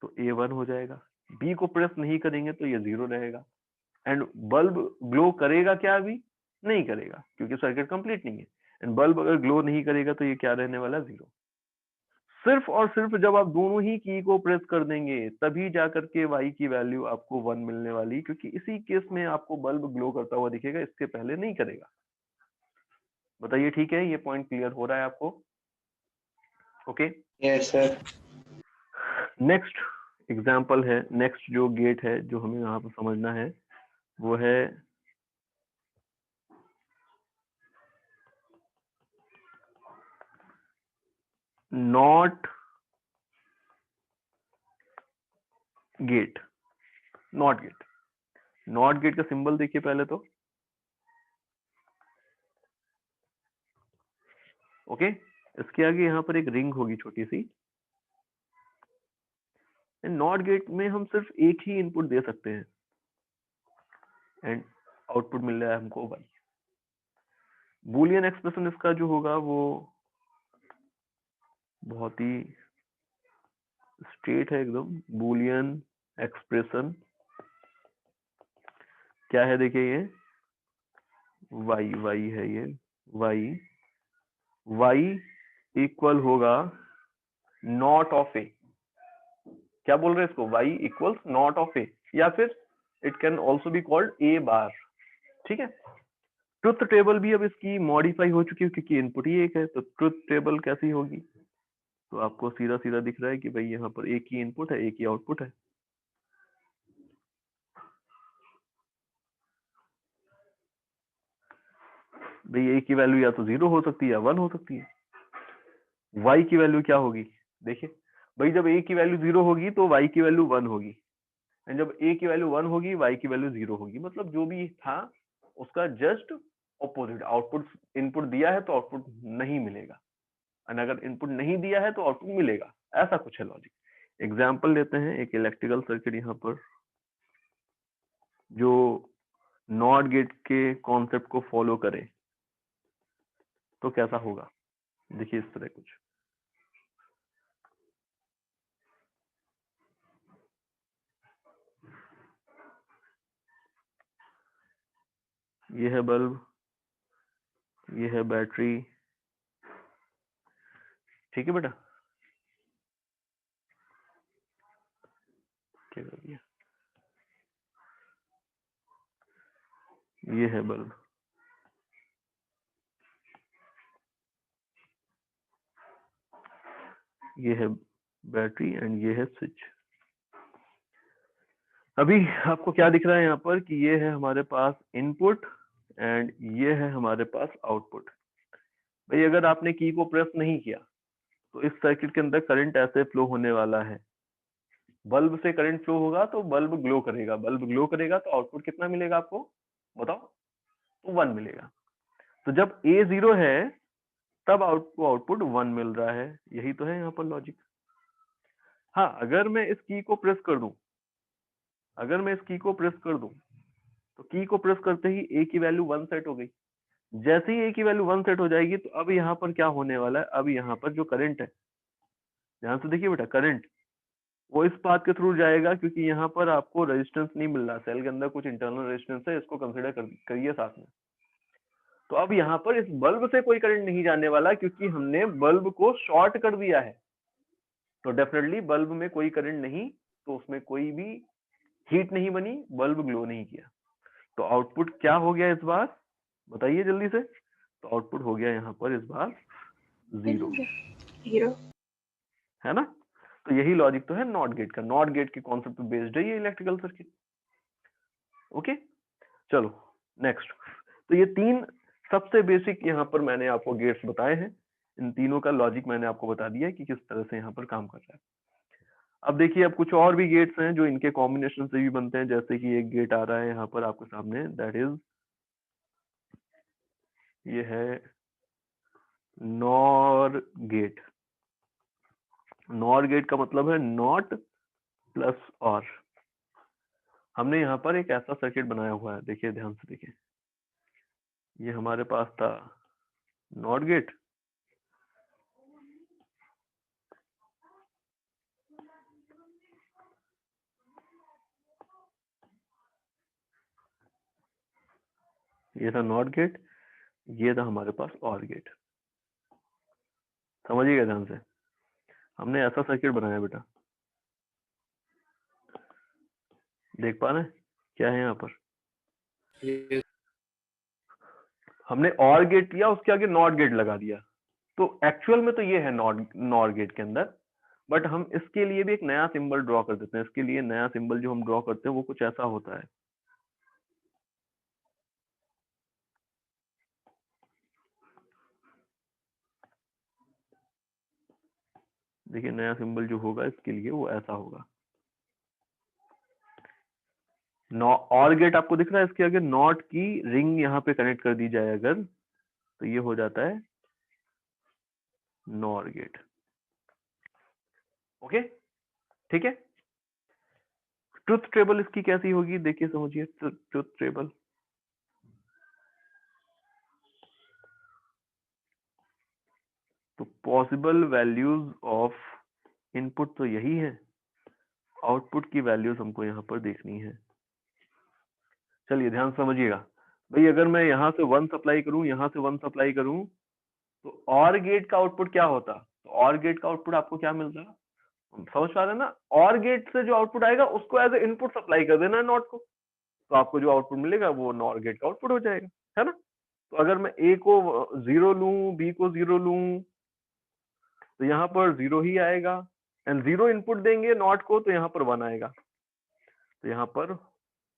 तो A 1 हो जाएगा, B को प्रेस नहीं करेंगे तो ये 0 रहेगा, एंड बल्ब ग्लो करेगा क्या? अभी नहीं करेगा क्योंकि सर्किट कंप्लीट नहीं है, एंड बल्ब अगर ग्लो नहीं करेगा तो ये क्या रहने वाला? 0। सिर्फ और सिर्फ जब आप दोनों ही की को प्रेस कर देंगे तभी जाकर के y की वैल्यू आपको 1 मिलने वाली, क्योंकि इसी केस में आपको बल्ब ग्लो करता हुआ दिखेगा, इसके पहले नहीं करेगा। बताइए ठीक है, ये पॉइंट क्लियर हो रहा है आपको? Okay, yes sir. Next example है, नेक्स्ट जो गेट है जो हमें यहाँ पर समझना है वो है not gate. Not gate, not gate का सिंबल देखिए पहले तो, ओके। इसके आगे यहाँ पर एक रिंग होगी छोटी सी, नॉट गेट में हम सिर्फ एक ही इनपुट दे सकते हैं एंड आउटपुट मिल रहा है हमको y। बूलियन एक्सप्रेशन इसका जो होगा वो बहुत ही स्ट्रेट है एकदम। बूलियन एक्सप्रेशन क्या है? देखिए ये y है, ये y इक्वल होगा नॉट ऑफ ए। क्या बोल रहे हैं इसको? y इक्वल्स नॉट ऑफ ए, या फिर it can also be called a बार, ठीक है। ट्रुथ टेबल भी अब इसकी मॉडिफाई हो चुकी है क्योंकि इनपुट ही एक है, तो ट्रुथ टेबल कैसी होगी? तो आपको सीधा सीधा दिख रहा है कि भाई यहाँ पर एक ही इनपुट है, एक ही आउटपुट है। भाई ए की वैल्यू या तो 0 हो सकती है या 1 हो सकती है। y की वैल्यू क्या होगी, देखिए भाई जब a की वैल्यू 0 होगी तो y की वैल्यू 1 होगी, एंड जब a की वैल्यू 1 होगी y की वैल्यू 0 होगी। मतलब जो भी था उसका जस्ट ऑपोजिट। आउटपुट इनपुट दिया है तो आउटपुट नहीं मिलेगा, और अगर इनपुट नहीं दिया है तो आउटपुट मिलेगा। ऐसा कुछ है लॉजिक। एग्जाम्पल लेते हैं, एक इलेक्ट्रिकल सर्किट यहाँ पर जो नॉट गेट के कॉन्सेप्ट को फॉलो करे तो कैसा होगा। देखिए इस तरह कुछ, ये है बल्ब, ये है बैटरी, ठीक है बेटा, क्या कर दिया, ये है बल्ब, ये है बैटरी एंड ये है स्विच। अभी आपको क्या दिख रहा है यहाँ पर कि ये है हमारे पास इनपुट एंड ये है हमारे पास आउटपुट। भाई अगर आपने की को प्रेस नहीं किया तो इस सर्किट के अंदर करंट ऐसे फ्लो होने वाला है, बल्ब से करंट फ्लो होगा तो बल्ब ग्लो करेगा, बल्ब ग्लो करेगा तो आउटपुट कितना मिलेगा आपको बताओ, तो 1 मिलेगा। तो जब A 0 है तब आउटपुट 1 मिल रहा है। यही तो है यहाँ पर लॉजिक। हाँ अगर मैं इस की को प्रेस कर दूं, अगर मैं इस की को प्रेस कर दूं तो की को प्रेस करते ही A की वैल्यू 1 सेट हो गई। जैसे ही A की वैल्यू 1 सेट हो जाएगी तो अब यहाँ पर क्या होने वाला है, अब यहाँ पर जो करंट है, ध्यान से देखिए बेटा, करंट वो इस पाथ के थ्रू जाएगा क्योंकि यहाँ पर आपको रेजिस्टेंस नहीं मिल रहा, सेल के अंदर कुछ इंटरनल रेजिस्टेंस है, इसको कंसिडर करिए साथ में। तो अब यहाँ पर इस बल्ब से कोई करंट नहीं जाने वाला क्योंकि हमने बल्ब को शॉर्ट कर दिया है, तो डेफिनेटली बल्ब में कोई करंट नहीं, तो उसमें कोई भी हीट नहीं बनी, बल्ब ग्लो नहीं किया। तो आउटपुट क्या हो गया इस बार, बताइए जल्दी से। तो आउटपुट हो गया यहाँ पर इस बार 0, है ना। तो यही लॉजिक तो है नॉट गेट का, नॉट गेट के कॉन्सेप्ट पे बेस्ड है ये इलेक्ट्रिकल सर्किट। ओके चलो नेक्स्ट। तो ये 3 सबसे बेसिक यहाँ पर मैंने आपको गेट्स बताए हैं, इन तीनों का लॉजिक मैंने आपको बता दिया है कि किस तरह से यहाँ पर काम कर रहा है। अब देखिए अब कुछ और भी गेट्स हैं जो इनके कॉम्बिनेशन से भी बनते हैं, जैसे कि एक गेट आ रहा है यहाँ पर आपके सामने, दैट इज ये है नॉर गेट। नॉर गेट का मतलब है नॉट प्लस और। हमने यहाँ पर एक ऐसा सर्किट बनाया हुआ है, देखिए ध्यान से देखिए, ये हमारे पास था नॉट गेट, ये था नॉट गेट, ये था हमारे पास और गेट। समझिएगा ध्यान से, हमने ऐसा सर्किट बनाया बेटा, देख पा रहे हैं क्या है यहाँ पर, हमने और गेट लिया, उसके आगे नॉट गेट लगा दिया। तो एक्चुअल में तो ये है नॉट गेट के अंदर, बट हम इसके लिए भी एक नया सिंबल ड्रॉ कर देते हैं। इसके लिए नया सिंबल जो हम ड्रॉ करते हैं वो कुछ ऐसा होता है, देखिए नया सिंबल जो होगा इसके लिए वो ऐसा होगा। और गेट आपको दिख रहा है, इसके आगे नॉट की रिंग यहाँ पे कनेक्ट कर दी जाए अगर, तो ये हो जाता है नॉर गेट। ओके ठीक है। ट्रुथ टेबल इसकी कैसी होगी, देखिए समझिए ट्रुथ टेबल। तो पॉसिबल वैल्यूज ऑफ इनपुट तो यही है, आउटपुट की वैल्यूज हमको यहाँ पर देखनी है। चलिए ध्यान समझिएगा भाई, अगर मैं यहाँ से 1 सप्लाई करूं, यहाँ से 1 सप्लाई करूं, तो और गेट का आउटपुट क्या होता, तो और गेट का आउटपुट आपको क्या मिलता है, समझ पा रहे हैं ना। और गेट से जो आउटपुट आएगा उसको एज ए इनपुट सप्लाई कर देना है नॉट को, तो आपको जो आउटपुट मिलेगा वो नॉर गेट का आउटपुट हो जाएगा, है ना। तो अगर मैं ए को 0 लूं, बी को 0 लूं, तो यहाँ पर 0 ही आएगा, एंड 0 इनपुट देंगे नॉट को तो यहाँ पर 1 आएगा, तो यहाँ पर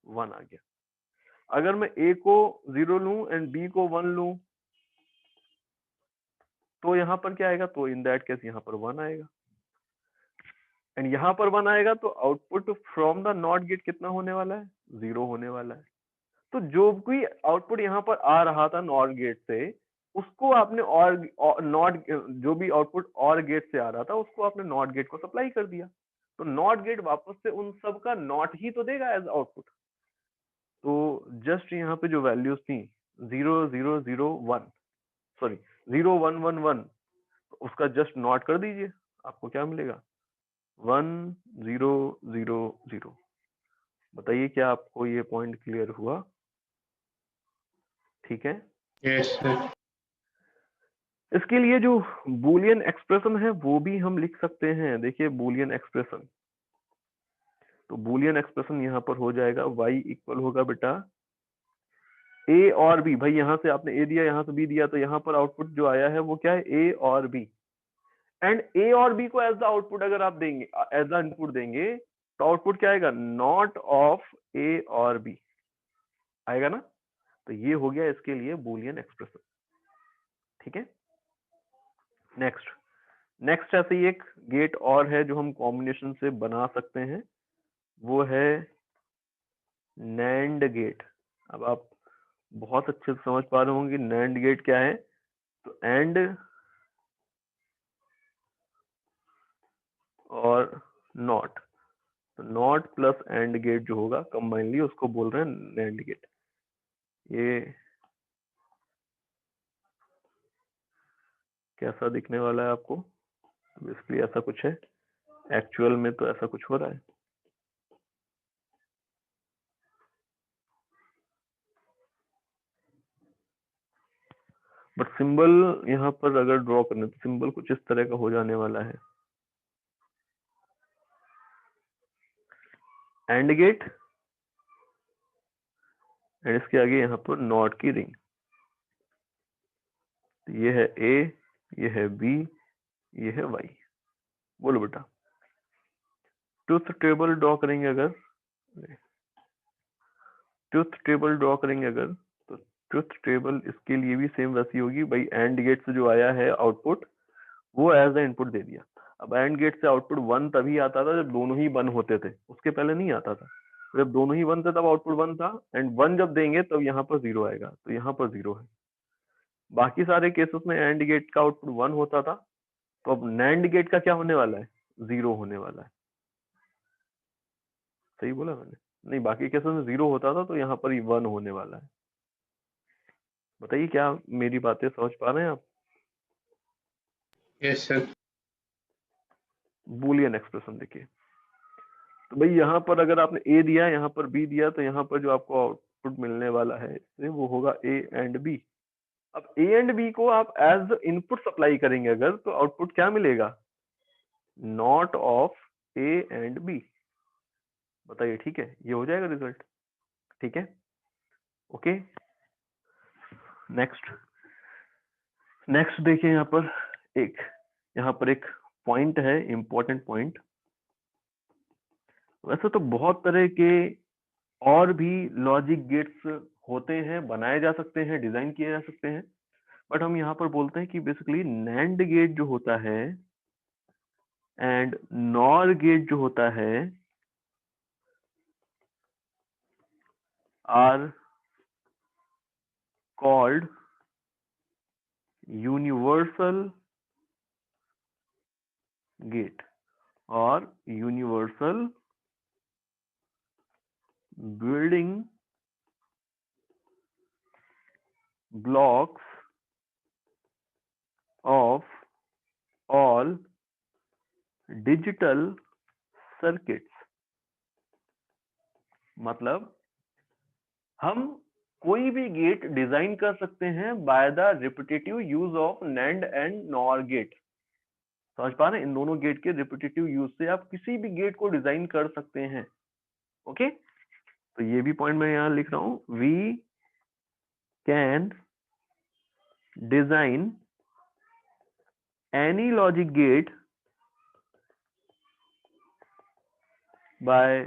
1 आ गया। अगर मैं ए को 0 लूं एंड बी को 1 लूं, तो यहाँ पर क्या आएगा, तो इन दैट केस यहाँ पर 1 आएगा, एंड यहाँ पर 1 आएगा तो output from the not gate कितना होने वाला है, 0 होने वाला है। तो जो भी आउटपुट यहाँ पर आ रहा था नॉट गेट से, उसको आपने और नॉट, जो भी आउटपुट और गेट से आ रहा था उसको आपने नॉट गेट को सप्लाई कर दिया, तो नॉट गेट वापस से उन सब का नॉट ही तो देगा एज आउटपुट। तो जस्ट यहाँ पे जो वैल्यूज थी 0 0 0 1, सॉरी 0 1 1 1, उसका जस्ट नॉट कर दीजिए, आपको क्या मिलेगा 1 0 0 0। बताइए क्या आपको ये पॉइंट क्लियर हुआ? ठीक है। Yes sir. इसके लिए जो बूलियन एक्सप्रेशन है वो भी हम लिख सकते हैं। देखिए बूलियन एक्सप्रेशन, तो बूलियन एक्सप्रेशन यहाँ पर हो जाएगा y इक्वल होगा बेटा a और b। भाई यहाँ से आपने a दिया, यहाँ से b दिया, तो यहाँ पर आउटपुट जो आया है वो क्या है, a और b। एंड a और b को एज द आउटपुट अगर आप देंगे, एज द इनपुट देंगे, तो आउटपुट क्या आएगा, नॉट ऑफ a और b आएगा ना। तो ये हो गया इसके लिए बूलियन एक्सप्रेशन। ठीक है। नेक्स्ट ऐसे ही एक गेट और है जो हम कॉम्बिनेशन से बना सकते हैं, वो है नैंड गेट। अब आप बहुत अच्छे से समझ पा रहे होंगे नैंड गेट क्या है। तो एंड और नॉट, तो नॉट प्लस एंड गेट जो होगा कंबाइनली उसको बोल रहे हैं नैंड गेट। ये कैसा दिखने वाला है आपको? बेसिकली ऐसा कुछ है, एक्चुअल में तो ऐसा कुछ हो रहा है। बट सिंबल यहाँ पर अगर ड्रॉ करना तो सिंबल कुछ इस तरह का हो जाने वाला है, एंड गेट एंड इसके आगे यहाँ पर नॉट की रिंग। ये है A, ये है B, ये है Y। बोलो बेटा, ट्रुथ टेबल ड्रॉ करेंगे अगर, ट्रुथ टेबल ड्रॉ करेंगे अगर, तो ट्रुथ टेबल इसके लिए भी सेम वैसी होगी। भाई एंड गेट से जो आया है आउटपुट वो एज द इनपुट दे दिया। अब एंड गेट से आउटपुट 1 तभी आता था जब दोनों ही 1 होते थे, उसके पहले नहीं आता था। जब दोनों ही 1 थे तब आउटपुट 1 था, एंड 1 जब देंगे तब यहाँ पर 0 आएगा, तो यहाँ पर 0 है। बाकी सारे केसेस में एंड गेट का आउटपुट 1 होता था, तो अब नैंड गेट का क्या होने वाला है, 0 होने वाला है। सही बोला मैंने? नहीं, बाकी केसेस में 0 होता था, तो यहाँ पर 1 होने वाला है। बताइए क्या मेरी बातें समझ पा रहे हैं आप? Yes sir. बूलियन एक्सप्रेशन देखिए, तो भाई यहाँ पर अगर आपने A दिया, यहाँ पर B दिया, तो यहाँ पर जो आपको आउटपुट मिलने वाला है वो होगा A एंड B। अब A एंड B को आप एज इनपुट सप्लाई करेंगे अगर, तो आउटपुट क्या मिलेगा, not of A and B। बताइए ठीक है, ये हो जाएगा रिजल्ट। ठीक है, ओके। नेक्स्ट देखिए यहाँ पर एक पॉइंट है, इंपॉर्टेंट पॉइंट। वैसे तो बहुत तरह के और भी लॉजिक गेट्स होते हैं, बनाए जा सकते हैं, डिजाइन किए जा सकते हैं, बट हम यहाँ पर बोलते हैं कि बेसिकली नैंड गेट जो होता है एंड नॉर गेट जो होता है आर कॉल्ड यूनिवर्सल गेट और universal building blocks of all digital circuits। मतलब हम कोई भी गेट डिजाइन कर सकते हैं by the repetitive use of NAND and NOR gate. समझ पा रहे हैं? इन दोनों गेट के रिपीटेटिव यूज से आप किसी भी गेट को डिजाइन कर सकते हैं। ओके, तो ये भी पॉइंट मैं यहां लिख रहा हूं, we can design any logic gate by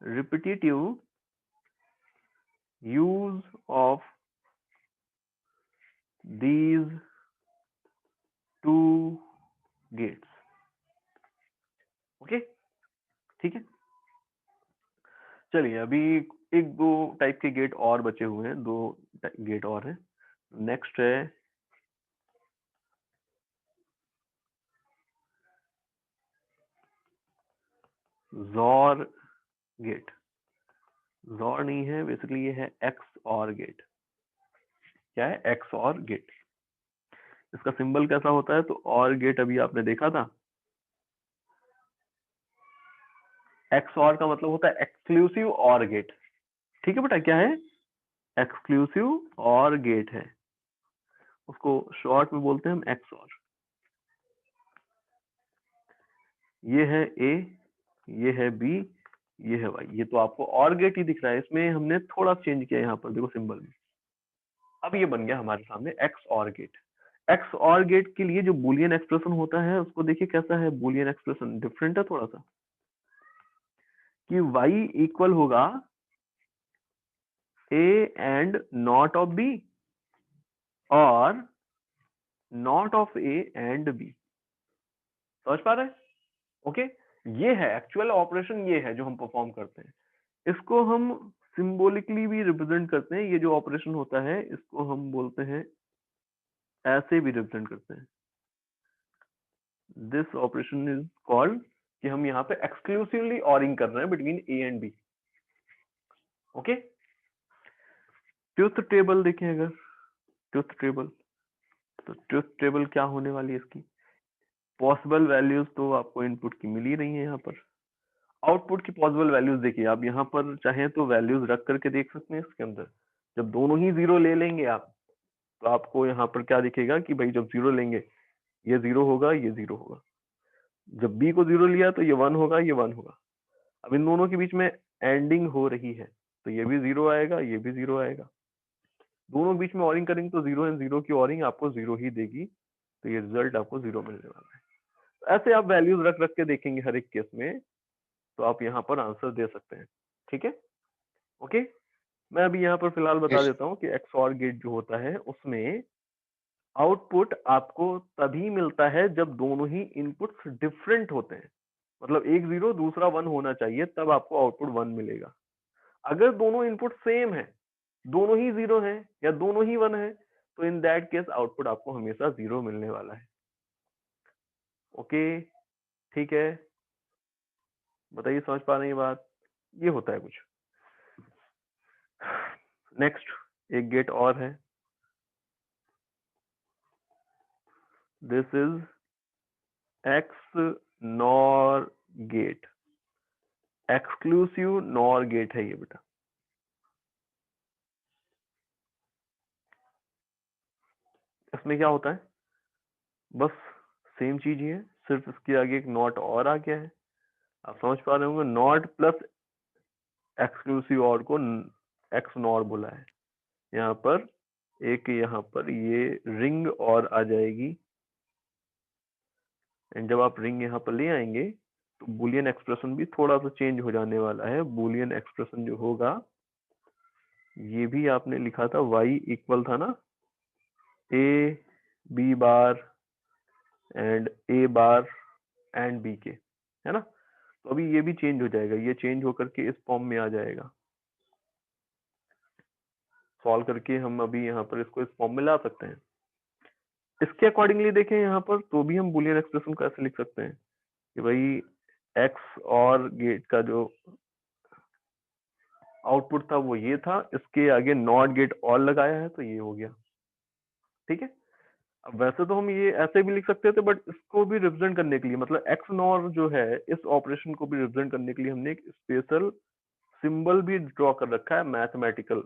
repetitive use of these 2 gates. Okay, ठीक है। चलिए अभी एक दो टाइप के गेट और बचे हुए हैं, 2 गेट और हैं। नेक्स्ट है XOR गेट। XOR नहीं है, बेसिकली ये है XOR गेट। क्या है? XOR gate. इसका सिंबल कैसा होता है? तो OR गेट अभी आपने देखा था। XOR का मतलब होता है एक्सक्लूसिव OR गेट। ठीक है बेटा, क्या है? एक्सक्लूसिव OR गेट है, उसको शॉर्ट में बोलते हैं हम XOR। ये है A, ये है B, ये है Y। ये तो आपको OR गेट ही दिख रहा है, इसमें हमने थोड़ा चेंज किया यहाँ पर, देखो सिंबल में। अब ये बन गया हमारे सामने XOR गेट। XOR गेट के लिए जो बूलियन एक्सप्रेशन होता है उसको देखिए कैसा है। बूलियन एक्सप्रेशन डिफरेंट है थोड़ा सा, कि Y इक्वल होगा A and not of B और not of A and B। समझ पा रहे हैं? ओके, ये है एक्चुअल ऑपरेशन, ये है जो हम परफॉर्म करते हैं। इसको हम सिंबॉलिकली भी रिप्रेजेंट करते हैं। ये जो ऑपरेशन होता है इसको हम बोलते हैं, ऐसे भी रिप्रेजेंट करते हैं। दिस ऑपरेशन इज कॉल्ड, कि हम यहाँ पे एक्सक्लूसिवली ऑरिंग कर रहे हैं between A and B। Okay, truth table देखें अगर, ट्रुथ टेबल, तो ट्रुथ टेबल क्या होने वाली है इसकी? पॉसिबल वैल्यूज तो आपको इनपुट की मिल ही रही है। यहाँ पर आउटपुट की पॉसिबल वैल्यूज देखिए, आप यहाँ पर चाहें तो वैल्यूज रख करके देख सकते हैं इसके अंदर। जब दोनों ही 0 ले लेंगे आप, तो आपको यहाँ पर क्या दिखेगा कि भाई जब 0 लेंगे ये 0 होगा, ये 0 होगा। जब B को 0 लिया तो ये 1 होगा, ये 1 होगा। अब इन दोनों के बीच में एंडिंग हो रही है, तो ये भी 0 आएगा, ये भी 0 आएगा। दोनों बीच में ऑरिंग करेंगे तो 0 एंड 0 की ऑरिंग आपको 0 ही देगी, तो ये रिजल्ट आपको 0 मिलने वाला है। तो ऐसे आप वैल्यूज रख रख के देखेंगे हर एक केस में, तो आप यहाँ पर आंसर दे सकते हैं। ठीक है, ओके। मैं अभी यहाँ पर फिलहाल बता Yes. देता हूँ कि XOR गेट जो होता है उसमें आउटपुट आपको तभी मिलता है जब दोनों ही इनपुट्स डिफरेंट होते हैं। मतलब एक 0 दूसरा 1 होना चाहिए, तब आपको आउटपुट 1 मिलेगा। अगर दोनों इनपुट सेम है, दोनों ही 0 है या दोनों ही 1 है, तो इन दैट केस आउटपुट आपको हमेशा 0 मिलने वाला है। ओके, ठीक है, बताइए समझ पा रहे हैं ये बात? ये होता है कुछ। नेक्स्ट एक गेट और है, this is XNOR gate. Exclusive NOR gate है ये बेटा। इसमें क्या होता है? बस सेम चीज ही है, सिर्फ इसके आगे एक नॉट और आ गया है। आप समझ पा रहे होंगे, नॉट प्लस एक्सक्लूसिव और को XNOR बोला है। यहाँ पर एक, यहाँ पर ये रिंग और आ जाएगी, एंड जब आप रिंग यहाँ पर ले आएंगे तो बूलियन एक्सप्रेशन भी थोड़ा सा चेंज हो जाने वाला है। बूलियन एक्सप्रेशन जो होगा, ये भी आपने लिखा था y इक्वल था ना A B bar and A bar and B के, है ना? तो अभी ये भी चेंज हो जाएगा, ये चेंज होकर के इस फॉर्म में आ जाएगा। सॉल्व करके हम अभी यहाँ पर इसको इस फॉर्म में ला सकते हैं। इसके अकॉर्डिंगली देखें यहाँ पर, तो भी हम बूलियन एक्सप्रेशन को ऐसे लिख सकते हैं कि भाई एक्स और गेट का जो आउटपुट था वो ये था, इसके आगे नॉट गेट और लगाया है तो ये हो गया। ठीक है, अब वैसे तो हम ये ऐसे भी लिख सकते थे, बट इसको भी रिप्रेजेंट करने के लिए, मतलब XNOR जो है, इस ऑपरेशन को भी रिप्रेजेंट करने के लिए हमने एक स्पेशल सिंबल भी ड्रॉ कर रखा है, मैथमेटिकल।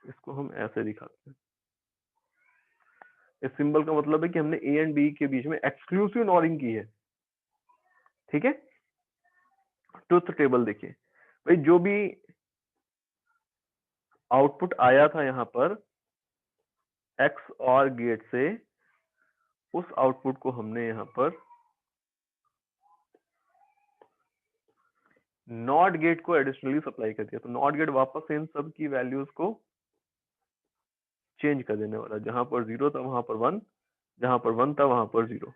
इसको हम ऐसे दिखाते हैं। इस सिंबल का मतलब है कि हमने A एंड B के बीच में एक्सक्लूसिव नॉरिंग की है। ठीक है, ट्रुथ टेबल देखिए भाई, जो भी आउटपुट आया था यहाँ पर XOR गेट से, उस आउटपुट को हमने यहाँ पर नॉट गेट को एडिशनली सप्लाई कर दिया। तो नॉट गेट वापस इन सब की वैल्यूज को चेंज कर देने वाला। जहां पर 0 था वहां पर 1, जहां पर 1 था वहां पर 0।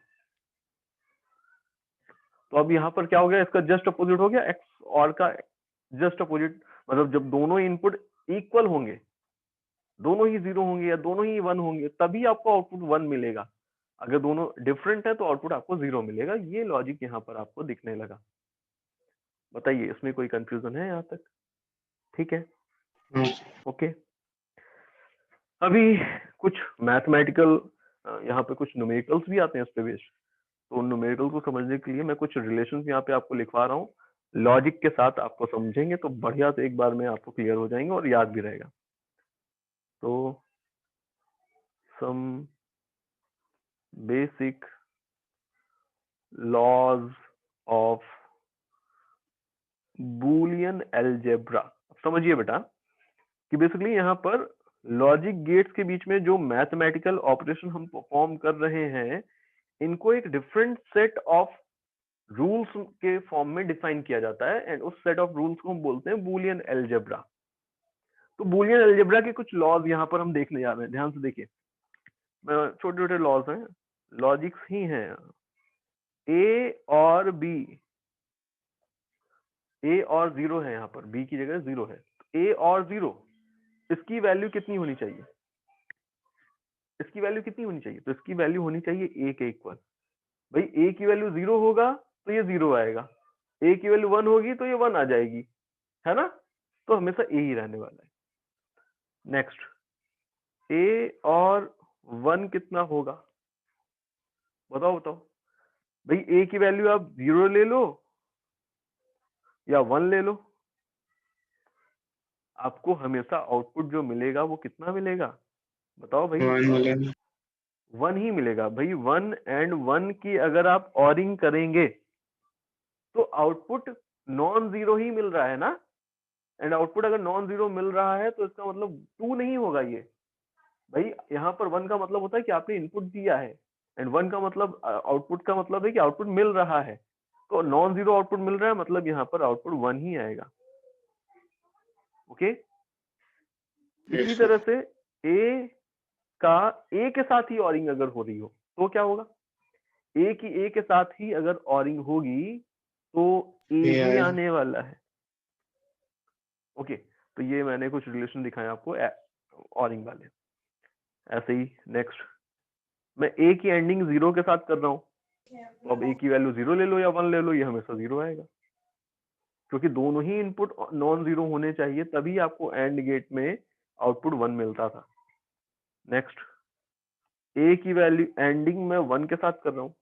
तो अब यहाँ पर क्या हो गया, इसका जस्ट अपोजिट हो गया, एक्स और का जस्ट अपोजिट। मतलब जब दोनों इनपुट इक्वल होंगे, दोनों ही 0 होंगे या दोनों ही 1 होंगे, तभी आपको आउटपुट 1 मिलेगा। अगर दोनों डिफरेंट है तो आउटपुट आपको 0 मिलेगा। ये लॉजिक यहाँ पर आपको दिखने लगा। बताइए, इसमें कोई कंफ्यूजन है यहाँ तक? ठीक है, ओके। अभी कुछ मैथमेटिकल, यहाँ पे कुछ न्यूमेरिकल्स भी आते हैं इस पे बेस्ड। तो उन न्यूमेरिकल को समझने के लिए मैं कुछ रिलेशंस यहाँ पे आपको लिखवा रहा हूँ। लॉजिक के साथ आपको समझेंगे तो बढ़िया से एक बार में आपको क्लियर हो जाएंगे और याद भी रहेगा। तो some basic laws of Boolean algebra. समझिए बेटा कि बेसिकली यहाँ पर लॉजिक गेट्स के बीच में जो मैथमेटिकल ऑपरेशन हम परफॉर्म कर रहे हैं, इनको एक डिफरेंट सेट ऑफ रूल्स के फॉर्म में डिफाइन किया जाता है, एंड उस सेट ऑफ रूल्स को हम बोलते हैं बूलियन अलजेब्रा। तो बूलियन अलजेब्रा के कुछ लॉज यहाँ पर हम देखने जा रहे हैं, ध्यान से देखिए। छोटे छोटे लॉज हैं, लॉजिक्स ही हैं। ए और बी, ए और 0 है, यहाँ पर बी की जगह 0 है। ए और 0, इसकी वैल्यू कितनी होनी चाहिए? इसकी वैल्यू कितनी होनी चाहिए? तो इसकी वैल्यू होनी चाहिए ए के इक्वल। भाई ए की वैल्यू 0 होगा तो ये 0 आएगा, ए की वैल्यू 1 होगी तो ये 1 आ जाएगी, है ना? तो हमेशा ए ही रहने वाला है। नेक्स्ट, ए और 1 कितना होगा? बताओ बताओ भाई, ए की वैल्यू आप 0 ले लो या 1 ले लो, आपको हमेशा आउटपुट जो मिलेगा वो कितना मिलेगा? बताओ भाई। 1 ही मिलेगा भाई। 1 एंड 1 की अगर आप ऑरिंग करेंगे तो आउटपुट नॉन जीरो ही मिल रहा है ना। एंड आउटपुट अगर नॉन जीरो मिल रहा है तो इसका मतलब 2 नहीं होगा ये भाई। यहाँ पर 1 का मतलब होता है कि आपने इनपुट दिया है, एंड 1 का मतलब आउटपुट का मतलब है कि आउटपुट मिल रहा है। तो नॉन जीरो आउटपुट मिल रहा है, मतलब यहाँ पर आउटपुट 1 ही आएगा। ओके, इसी तरह से ए का ए के साथ ही ऑरिंग अगर हो रही हो तो क्या होगा? ए की ए के साथ ही अगर ऑरिंग होगी तो ए ही आने वाला है। ओके, तो ये मैंने कुछ रिलेशन दिखाए आपको ऑरिंग वाले। ऐसे ही नेक्स्ट, मैं ए की एंडिंग 0 के साथ कर रहा हूँ, तो अब ए की वैल्यू 0 ले लो या 1 ले लो, ये हमेशा 0 आएगा, क्योंकि दोनों ही इनपुट नॉन जीरो होने चाहिए, तभी आपको एंड गेट में आउटपुट 1 मिलता था। नेक्स्ट, ए की वैल्यू एंडिंग में 1 के साथ कर रहा हूँ।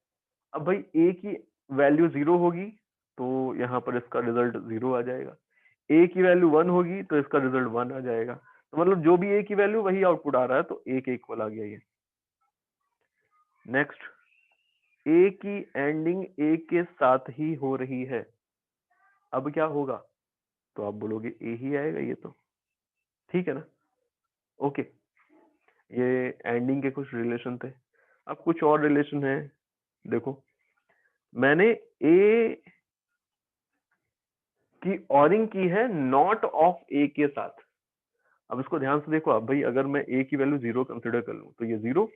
अब भाई ए की वैल्यू 0 होगी तो यहाँ पर इसका रिजल्ट 0 आ जाएगा। ए की वैल्यू 1 होगी तो इसका रिजल्ट 1 आ जाएगा। तो मतलब जो भी ए की वैल्यू वही आउटपुट आ रहा है, तो ए के इक्वल आ गया ये। नेक्स्ट, ए की एंडिंग ए के साथ ही हो रही है, अब क्या होगा? तो आप बोलोगे ए ही आएगा ये तो, ठीक है ना? ओके, ये एंडिंग के कुछ रिलेशन थे। अब कुछ और रिलेशन है, देखो मैंने ए की ऑरिंग की है नॉट ऑफ ए के साथ। अब इसको ध्यान से देखो आप भाई, अगर मैं ए की वैल्यू 0 कंसिडर कर लूं तो ये 0,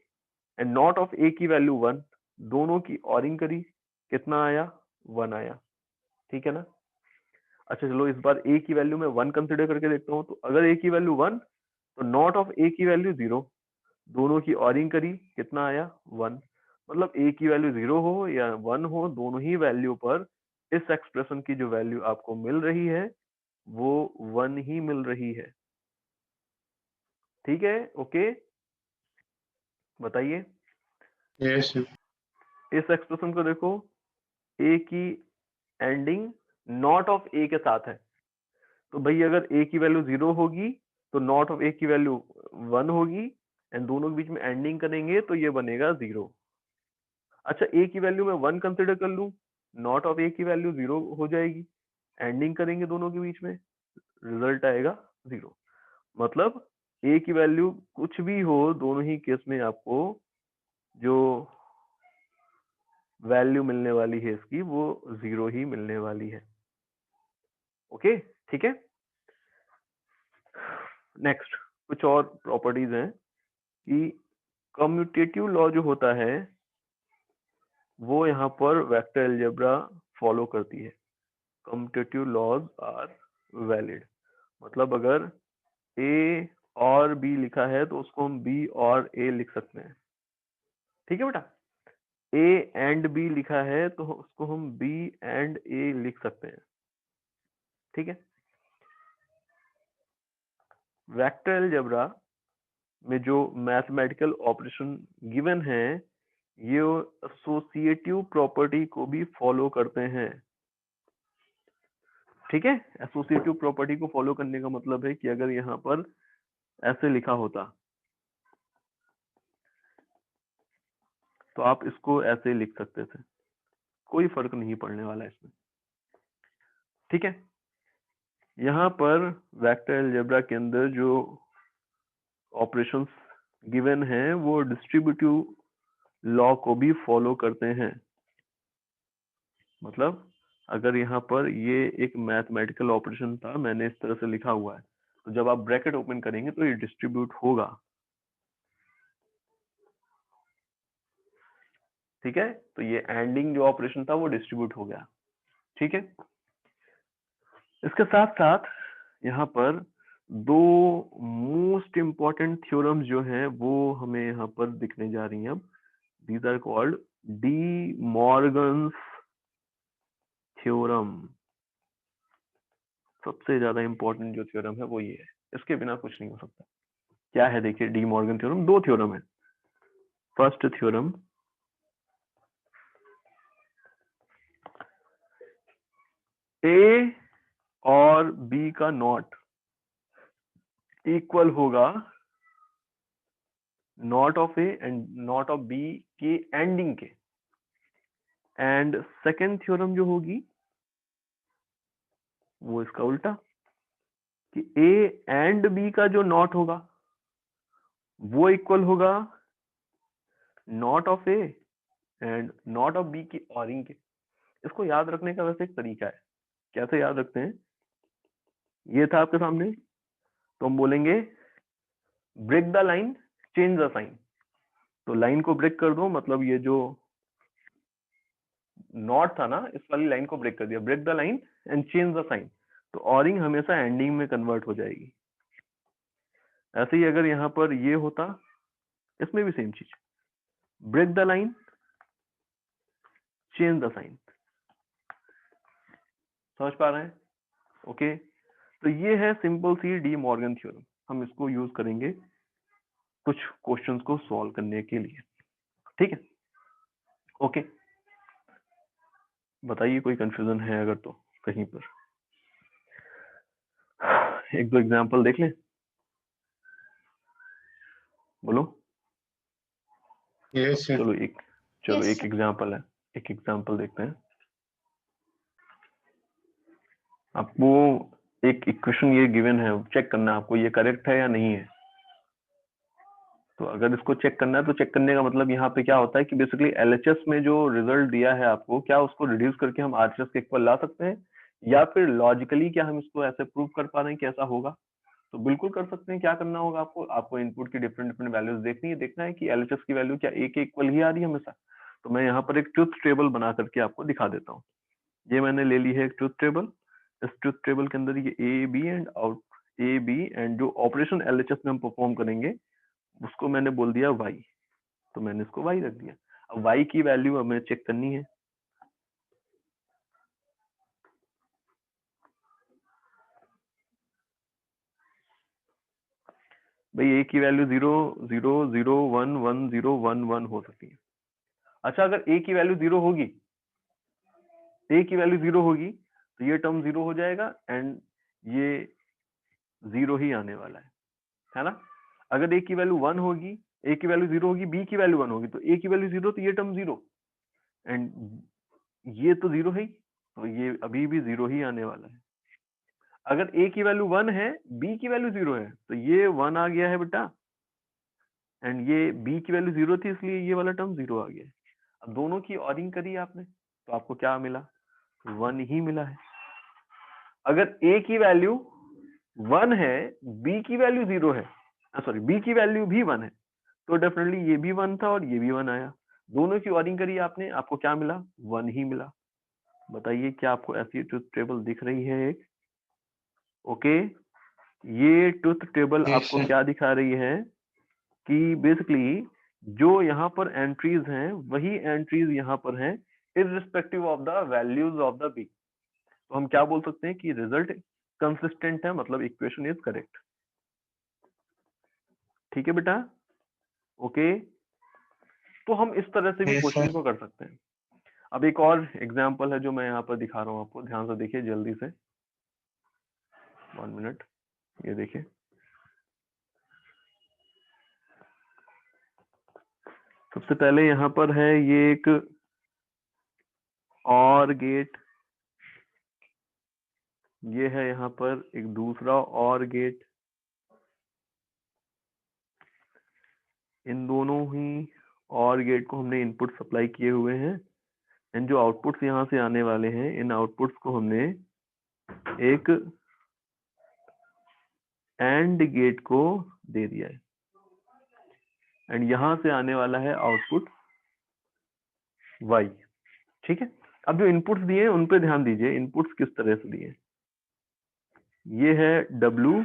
एंड नॉट ऑफ ए की वैल्यू 1, दोनों की ऑरिंग करी, कितना आया? 1 आया, ठीक है ना? अच्छा चलो इस बार ए की वैल्यू में 1 कंसिडर करके देखता हूँ। तो अगर ए की वैल्यू 1 तो नॉट ऑफ ए की वैल्यू 0, दोनों की ऑरिंग करी, कितना आया? 1। मतलब ए की वैल्यू 0 हो या 1 हो, दोनों ही वैल्यू पर इस एक्सप्रेशन की जो वैल्यू आपको मिल रही है वो 1 ही मिल रही है, ठीक है? ओके, बताइए। यस इस एक्सप्रेशन को देखो, ए की एंडिंग नॉट ऑफ ए के साथ है, तो भाई अगर ए की वैल्यू 0 होगी तो नॉट ऑफ ए की वैल्यू 1 होगी, एंड दोनों के बीच में एंडिंग करेंगे तो ये बनेगा 0। अच्छा, ए की वैल्यू में 1 कंसिडर कर लूं, नॉट ऑफ ए की वैल्यू 0 हो जाएगी, एंडिंग करेंगे दोनों के बीच में, रिजल्ट आएगा 0। मतलब ए की वैल्यू कुछ भी हो, दोनों ही केस में आपको जो वैल्यू मिलने वाली है इसकी वो 0 ही मिलने वाली है। ओके, ठीक है। नेक्स्ट, कुछ और प्रॉपर्टीज हैं कि कम्यूटेटिव लॉ जो होता है वो यहाँ पर वेक्टर अलजेब्रा फॉलो करती है। कम्यूटेटिव लॉज आर वैलिड, मतलब अगर ए और बी लिखा है तो उसको हम बी और ए लिख सकते हैं। ठीक है बेटा, ए एंड बी लिखा है तो उसको हम बी एंड ए लिख सकते हैं। ठीक है, वेक्टर अलजेब्रा में जो मैथमेटिकल ऑपरेशन गिवन है ये एसोसिएटिव प्रॉपर्टी को भी फॉलो करते हैं। ठीक है, एसोसिएटिव प्रॉपर्टी को फॉलो करने का मतलब है कि अगर यहाँ पर ऐसे लिखा होता तो आप इसको ऐसे लिख सकते थे, कोई फर्क नहीं पड़ने वाला इसमें। ठीक है, यहाँ पर वेक्टर अलजेब्रा के अंदर जो ऑपरेशंस गिवन है वो डिस्ट्रीब्यूटिव लॉ को भी फॉलो करते हैं। मतलब अगर यहाँ पर ये एक मैथमेटिकल ऑपरेशन था, मैंने इस तरह से लिखा हुआ है, तो जब आप ब्रैकेट ओपन करेंगे तो ये डिस्ट्रीब्यूट होगा। ठीक है, तो ये एंडिंग जो ऑपरेशन था वो डिस्ट्रीब्यूट हो गया। ठीक है, इसके साथ साथ यहाँ पर दो मोस्ट इंपॉर्टेंट थ्योरम्स जो हैं वो हमें यहाँ पर दिखने जा रही हैं। अब these are called De Morgan's theorem. सबसे ज्यादा इंपॉर्टेंट जो थ्योरम है वो ये है, इसके बिना कुछ नहीं हो सकता। क्या है देखिए, डी मॉर्गन थ्योरम, दो थ्योरम है। फर्स्ट थ्योरम, ए और बी का नॉट इक्वल होगा not of A and not of B के एंडिंग के। एंड सेकेंड थ्योरम जो होगी वो इसका उल्टा, कि ए एंड बी का जो नॉट होगा वो इक्वल होगा not of A and not of B की ऑरिंग के। इसको याद रखने का वैसे एक तरीका है, कैसे याद रखते हैं, ये था आपके सामने, तो हम बोलेंगे break the line change the sign. तो लाइन को ब्रेक कर दो, मतलब ये जो नॉट था ना, इस वाली लाइन को ब्रेक कर दिया, break the line and change the sign, तो ऑरिंग हमेशा एंडिंग में कन्वर्ट हो जाएगी। ऐसे ही अगर यहाँ पर ये होता, इसमें भी सेम चीज, break the line change the sign. समझ पा रहे हैं? ओके, तो ये है सिंपल सी डी मॉर्गन थ्योरम। हम इसको यूज करेंगे कुछ क्वेश्चंस को सॉल्व करने के लिए। ठीक है, ओके, बताइए कोई कंफ्यूजन है अगर तो कहीं पर। एक दो एग्जांपल देख लें, बोलो। Yes sir. चलो एक Yes, एग्जांपल है, एक एग्जांपल देखते हैं। आपको एक इक्वेशन ये गिवन है, चेक करना है आपको ये करेक्ट है या नहीं है। तो अगर इसको चेक करना है तो चेक करने का मतलब यहाँ पे क्या होता है कि बेसिकली एलएचएस में जो रिजल्ट दिया है आपको, क्या उसको रिड्यूस करके हम आरएचएस के इक्वल ला सकते हैं, या फिर लॉजिकली क्या हम इसको ऐसे प्रूव कर पा रहे हैं कि ऐसा होगा। तो बिल्कुल कर सकते हैं। क्या करना होगा आपको इनपुट की डिफरेंट डिफरेंट वैल्यूज देखनी है, देखना है कि एलएचएस की वैल्यू क्या ए के इक्वल ही आ रही है हमेशा। तो मैं यहाँ पर एक ट्रुथ टेबल बना करके आपको दिखा देता हूँ। ये मैंने ले ली है एक ट्रुथ टेबल। इस ट्रुथ टेबल के अंदर ये A B and out A B and जो ऑपरेशन एलएचएस में हम परफॉर्म करेंगे उसको मैंने बोल दिया y, तो मैंने इसको y रख दिया। अब y की वैल्यू हमें चेक करनी है। भाई a की वैल्यू 0 0 0 1 1 0 1 1 हो सकती है। अच्छा, अगर a की वैल्यू 0 होगी, a की वैल्यू 0 होगी तो ये टर्म 0 हो जाएगा एंड ये 0 ही आने वाला है ना। अगर a की वैल्यू 1 होगी, a की वैल्यू 0 होगी, b की वैल्यू 1 होगी, तो a की वैल्यू 0 तो ये टर्म 0 एंड ये तो 0 है ही, तो ये अभी भी 0 ही आने वाला है। अगर a की वैल्यू 1 है, b की वैल्यू 0 है, तो ये 1 आ गया है बेटा, एंड ये b की वैल्यू 0 थी इसलिए ये वाला टर्म 0 आ गया है। अब दोनों की ऑरिंग करी आपने तो आपको क्या मिला, 1 ही मिला है। अगर a की वैल्यू 1 है, b की वैल्यू 0 है, सॉरी b की वैल्यू भी 1 है, तो डेफिनेटली ये भी 1 था और ये भी 1 आया। दोनों की ऑरिंग करी आपने, आपको क्या मिला? 1 ही मिला। बताइए क्या आपको ऐसी ट्रुथ टेबल दिख रही है एक? ओके, ये ट्रुथ टेबल Yes, आपको sir. क्या दिखा रही है कि बेसिकली जो यहाँ पर एंट्रीज हैं वही एंट्रीज यहाँ पर हैं irrespective of the values of the B. तो हम क्या बोल सकते हैं कि रिजल्ट कंसिस्टेंट है, मतलब इक्वेशन इज करेक्ट। ठीक है बेटा, ओके। तो हम इस तरह से भी Yes, क्वेश्चन sir. को कर सकते हैं। अब एक और एग्जांपल है जो मैं यहाँ पर दिखा रहा हूँ आपको, ध्यान से देखिए जल्दी से। 1 मिनट, ये देखिए। सबसे पहले यहाँ पर है ये एक और गेट, ये है यहाँ पर एक दूसरा और गेट। इन दोनों ही और गेट को हमने इनपुट सप्लाई किए हुए हैं एंड जो आउटपुट्स यहाँ से आने वाले हैं, इन आउटपुट्स को हमने एक एंड गेट को दे दिया है एंड यहाँ से आने वाला है आउटपुट y। ठीक है, अब जो इनपुट्स दिए हैं उन पे ध्यान दीजिए, इनपुट्स किस तरह से दिए। ये है w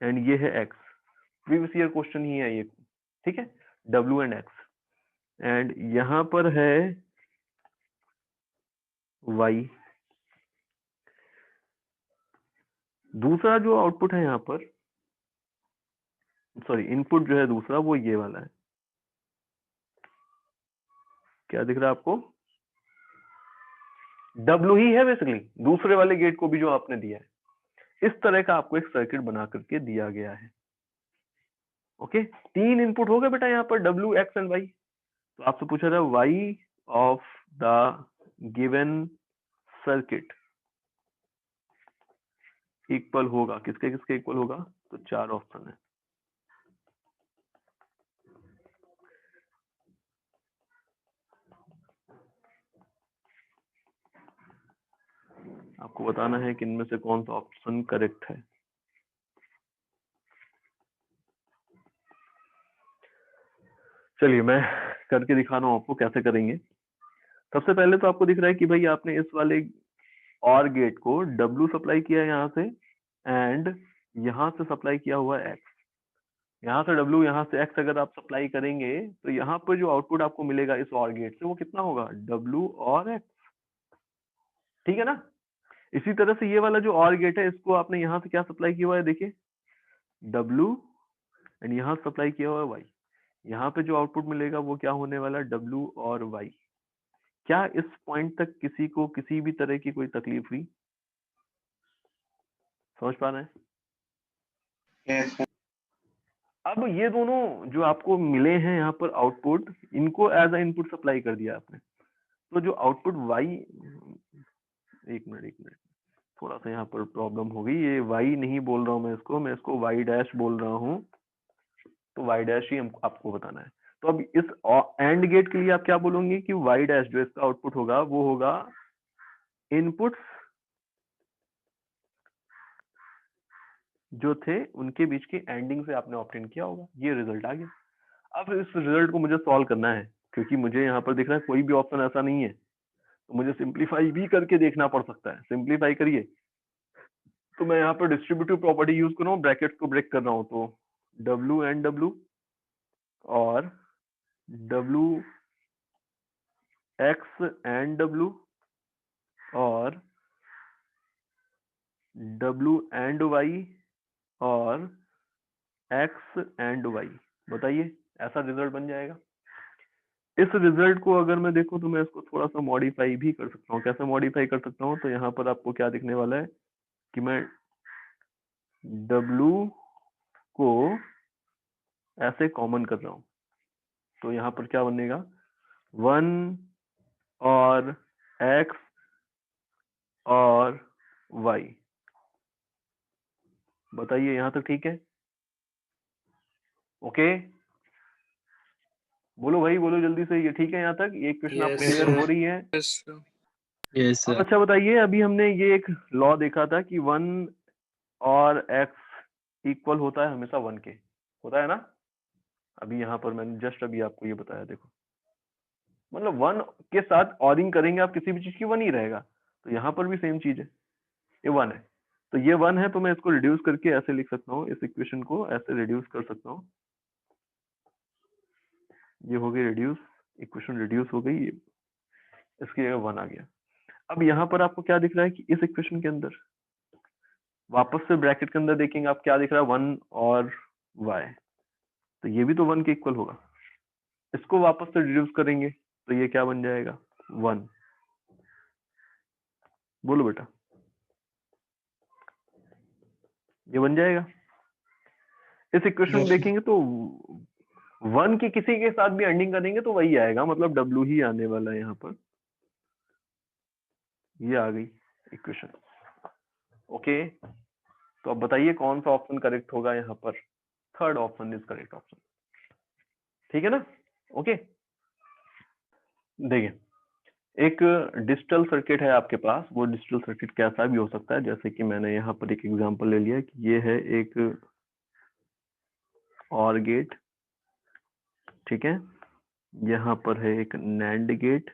एंड ये है x। प्रीवियस ईयर क्वेश्चन ही है ये, ठीक है, w एंड x। एंड यहाँ पर है y। दूसरा जो आउटपुट है यहाँ पर, सॉरी इनपुट जो है दूसरा, वो ये वाला है। क्या दिख रहा है आपको? W ही है बेसिकली, दूसरे वाले गेट को भी जो आपने दिया है। इस तरह का आपको एक सर्किट बना करके दिया गया है। ओके, 3 इनपुट हो गए बेटा यहाँ पर, W, X एंड Y। तो आपसे पूछा था Y of the given circuit equal होगा, किसके किसके इक्वल होगा? तो 4 ऑप्शन है। आपको बताना है कि इनमें से कौन सा ऑप्शन करेक्ट है। चलिए मैं करके दिखा रहा हूँ आपको कैसे करेंगे। सबसे पहले तो आपको दिख रहा है कि भाई आपने इस वाले और गेट को W सप्लाई किया है यहाँ से एंड यहाँ से सप्लाई किया हुआ है X। यहाँ से W, यहाँ से X अगर आप सप्लाई करेंगे तो यहाँ पर जो आउटपुट आपको मिलेगा इस और गेट से वो कितना होगा? W और X। ठीक है ना? इसी तरह से ये वाला जो और गेट है इसको आपने यहाँ से क्या सप्लाई किया हुआ है? देखिए W एंड यहाँ सप्लाई किया हुआ है Y। यहाँ पे जो आउटपुट मिलेगा वो क्या होने वाला है? W और Y। क्या इस पॉइंट तक किसी को किसी भी तरह की कोई तकलीफ हुई? समझ पा रहे हैं? Yes, sir. अब ये दोनों जो आपको मिले हैं यहाँ पर आउटपुट, इनको एज अ इनपुट सप्लाई कर दिया आपने। तो जो आउटपुट y, एक मिनट, थोड़ा सा यहाँ पर प्रॉब्लम हो गई। ये y नहीं बोल रहा हूँ मैं इसको y डैश बोल रहा हूँ। तो y डैश ही आपको बताना है। तो अब इस एंड गेट के लिए आप क्या बोलोगे कि y डैश जो इसका आउटपुट होगा वो होगा इनपुट्स जो थे उनके बीच की एंडिंग से आपने ऑप्टेन किया होगा। ये रिजल्ट आ गया। अब इस रिजल्ट को मुझे सॉल्व करना है क्योंकि मुझे यहाँ पर दिख रहा है कोई भी ऑप्शन ऐसा नहीं है, तो मुझे सिंप्लीफाई भी करके देखना पड़ सकता है। सिंप्लीफाई करिए, तो मैं यहाँ पर डिस्ट्रीब्यूटिव प्रॉपर्टी यूज कर रहा हूँ, ब्रैकेट्स को ब्रेक कर रहा हूँ। तो W एंड W और W X एंड W और W एंड Y और X एंड Y। बताइए ऐसा रिजल्ट बन जाएगा। इस रिजल्ट को अगर मैं देखूं तो मैं इसको थोड़ा सा मॉडिफाई भी कर सकता हूँ। कैसे मॉडिफाई कर सकता हूँ? तो यहाँ पर आपको क्या दिखने वाला है कि मैं W को ऐसे कॉमन कर रहा हूँ, तो यहाँ पर क्या बनेगा? 1 और X और Y। बताइए यहाँ तक ठीक है? ओके, बोलो भाई, बोलो जल्दी से, ये ठीक है यहाँ तक? ये क्वेश्चन आप Yes, क्लियर sir. हो रही है? Yes, sir. Yes, अब sir. अच्छा बताइए, अभी हमने ये एक लॉ देखा था कि 1 और X इक्वल होता है हमेशा 1 के, होता है ना। अभी यहाँ पर मैंने जस्ट अभी आपको ये बताया, देखो मतलब 1 के साथ ऑरिंग करेंगे आप किसी भी चीज की 1 ही रहेगा, तो यहाँ पर भी सेम चीज है, ये 1 है, तो ये 1 है, तो मैं इसको रिड्यूस करके ऐसे लिख सकता हूँ, इस इक्वेशन को ऐसे रिड्यूस कर सकता हूँ, ये हो गई रिड्यूस, इक्वेशन रिड्यूस हो गई, इसकी जगह 1 आ गया। अब यहाँ पर आपको क्या दिख रहा है कि इस इक्वेशन के अंदर वापस से ब्रैकेट के अंदर देखेंगे आप, क्या दिख रहा है 1 और y, तो ये भी तो 1 के इक्वल होगा। इसको वापस से रिड्यूस करेंगे तो ये क्या बन जाएगा 1, बोलो बेटा, ये बन जाएगा। इस इक्वेशन में देखेंगे तो 1 की किसी के साथ भी एंडिंग करेंगे तो वही आएगा, मतलब W ही आने वाला है यहाँ पर, ये आ गई इक्वेशन। ओके, तो अब बताइए कौन सा ऑप्शन करेक्ट होगा यहाँ पर, third option is correct option, ठीक है ना। ओके, देखिए एक डिजिटल सर्किट है आपके पास, वो डिजिटल सर्किट कैसा भी हो सकता है, जैसे कि मैंने यहाँ पर एक एग्जांपल ले लिया कि ये है एक OR गेट, ठीक है, यहाँ पर है एक NAND गेट,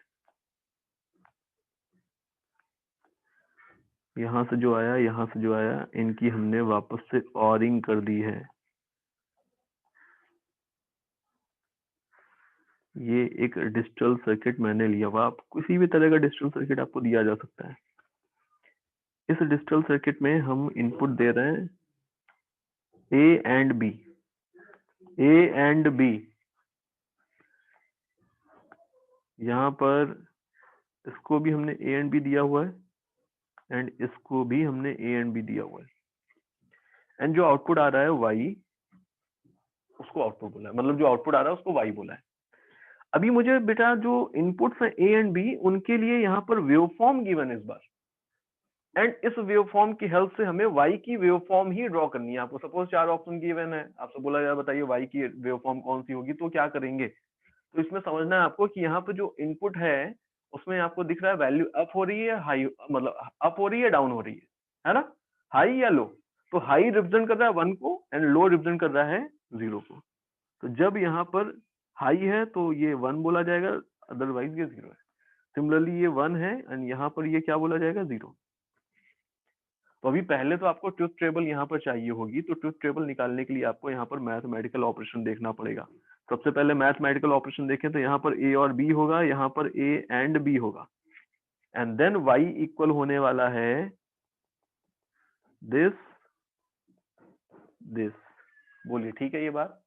यहाँ से जो आया यहाँ से जो आया, इनकी हमने वापस से ORing कर दी है। ये एक डिजिटल सर्किट मैंने लिया हुआ, आप किसी भी तरह का डिजिटल सर्किट आपको दिया जा सकता है। इस डिजिटल सर्किट में हम इनपुट दे रहे हैं A and B, A and B, यहाँ पर इसको भी हमने A एंड B दिया हुआ है एंड इसको भी हमने A एंड B दिया हुआ है, एंड जो आउटपुट आ रहा है Y, उसको आउटपुट बोला है, मतलब जो आउटपुट आ रहा है उसको Y बोला है। अभी मुझे बेटा जो इनपुट्स हैं A एंड B, उनके लिए यहाँ पर वेवफॉर्म गिवन इस बार, एंड इस वेवफॉर्म की हेल्प से हमें Y की वेवफॉर्म ही ड्रॉ करनी है। आपको सपोज 4 ऑप्शन गिवन है, आपसे बोला जाए बताइए Y की वेवफॉर्म कौन सी होगी, तो क्या करेंगे, तो इसमें समझना है आपको कि यहाँ पर जो इनपुट है उसमें आपको दिख रहा है वैल्यू अप हो रही है, हाई मतलब अप हो रही है, डाउन हो रही है ना, हाई या लो, तो हाई रिप्रेजेंट कर रहा है 1 को एंड लो रिप्रेजेंट कर रहा है 0 को। तो जब यहाँ पर हाई है तो ये 1 बोला जाएगा, अदरवाइज ये 0 है। सिमिलरली ये 1 है एंड यहाँ पर ये क्या बोला जाएगा 0। तो अभी पहले तो आपको ट्रुथ टेबल यहाँ पर चाहिए होगी, तो ट्रुथ टेबल निकालने के लिए आपको यहाँ पर मैथमेटिकल ऑपरेशन देखना पड़ेगा। सबसे पहले मैथमेटिकल ऑपरेशन देखें तो यहाँ पर A और B होगा, यहाँ पर A एंड B होगा, एंड देन Y इक्वल होने वाला है दिस दिस। बोलिए ठीक है ये बात।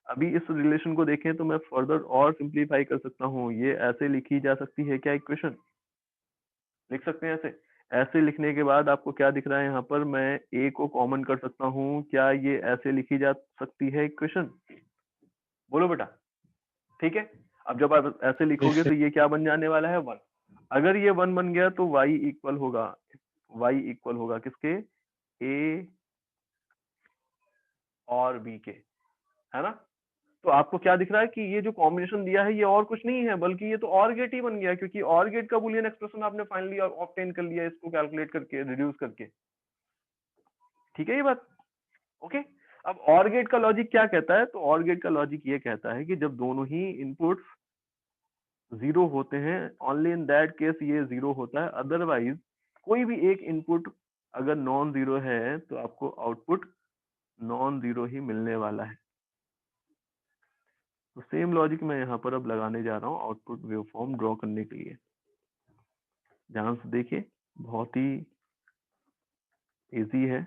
अभी इस रिलेशन को देखें तो मैं फर्दर और सिंप्लीफाई कर सकता हूँ, ये ऐसे लिखी जा सकती है क्या, इक्वेशन लिख सकते हैं ऐसे। ऐसे लिखने के बाद आपको क्या दिख रहा है यहाँ पर, मैं A को कॉमन कर सकता हूँ, क्या ये ऐसे लिखी जा सकती है इक्वेशन, बोलो बेटा, ठीक है। अब जब आप ऐसे लिखोगे तो ये क्या बन जाने वाला है 1। अगर ये 1 बन गया तो y इक्वल होगा किसके, A और B के, है ना। तो आपको क्या दिख रहा है कि ये जो कॉम्बिनेशन दिया है ये और कुछ नहीं है, बल्कि ये तो OR गेट ही बन गया, क्योंकि OR गेट का बुलियन एक्सप्रेशन आपने फाइनली ऑब्टेन कर लिया इसको कैलकुलेट करके, रिड्यूस करके, ठीक है ये बात। ओके, अब OR गेट का लॉजिक क्या कहता है, तो OR गेट का लॉजिक ये कहता है कि जब दोनों ही इनपुट्स 0 होते हैं, ओनली इन दैट केस ये 0 होता है, अदरवाइज कोई भी एक इनपुट अगर नॉन जीरो है तो आपको आउटपुट नॉन जीरो ही मिलने वाला है। तो सेम लॉजिक मैं यहाँ पर अब लगाने जा रहा हूँ आउटपुट वेवफॉर्म ड्रॉ करने के लिए। ध्यान से देखिए, बहुत ही इजी है।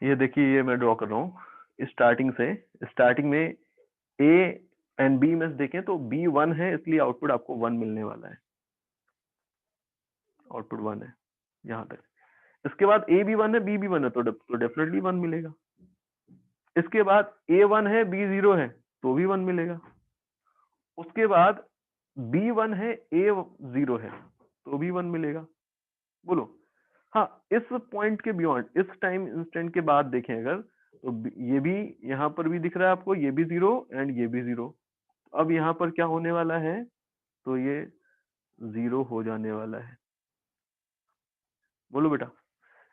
ये देखिए, ये मैं ड्रॉ कर रहा हूँ स्टार्टिंग से। स्टार्टिंग में A एंड B में देखें तो B 1 है, इसलिए आउटपुट आपको 1 मिलने वाला है, आउटपुट 1 है यहाँ तक। इसके बाद A भी 1 है, B भी 1 है, तो डेफिनेटली 1 मिलेगा। इसके बाद A 1 है, B 0 है, तो भी 1 मिलेगा। उसके बाद B 1 है, A 0 है, तो भी 1 मिलेगा। बोलो हाँ, इस पॉइंट के बियॉन्ड, इस टाइम इंस्टेंट के बाद देखें अगर, तो ये भी यहाँ पर भी दिख रहा है आपको, ये भी 0 एंड ये भी 0। अब यहाँ पर क्या होने वाला है, तो ये 0 हो जाने वाला है। बोलो बेटा,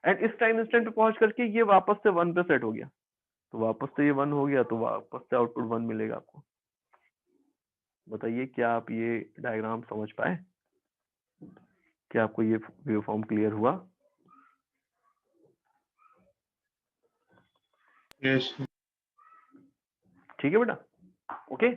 एंड इस टाइम इंस्टेंट पे पहुंच करके ये वापस से 1 पे सेट हो गया, तो वापस से ये 1 हो गया, तो वापस से आउटपुट 1 मिलेगा आपको। बताइए क्या आप ये डायग्राम समझ पाए? क्या आपको ये वेवफॉर्म क्लियर हुआ? Yes. ठीक है बेटा, ओके।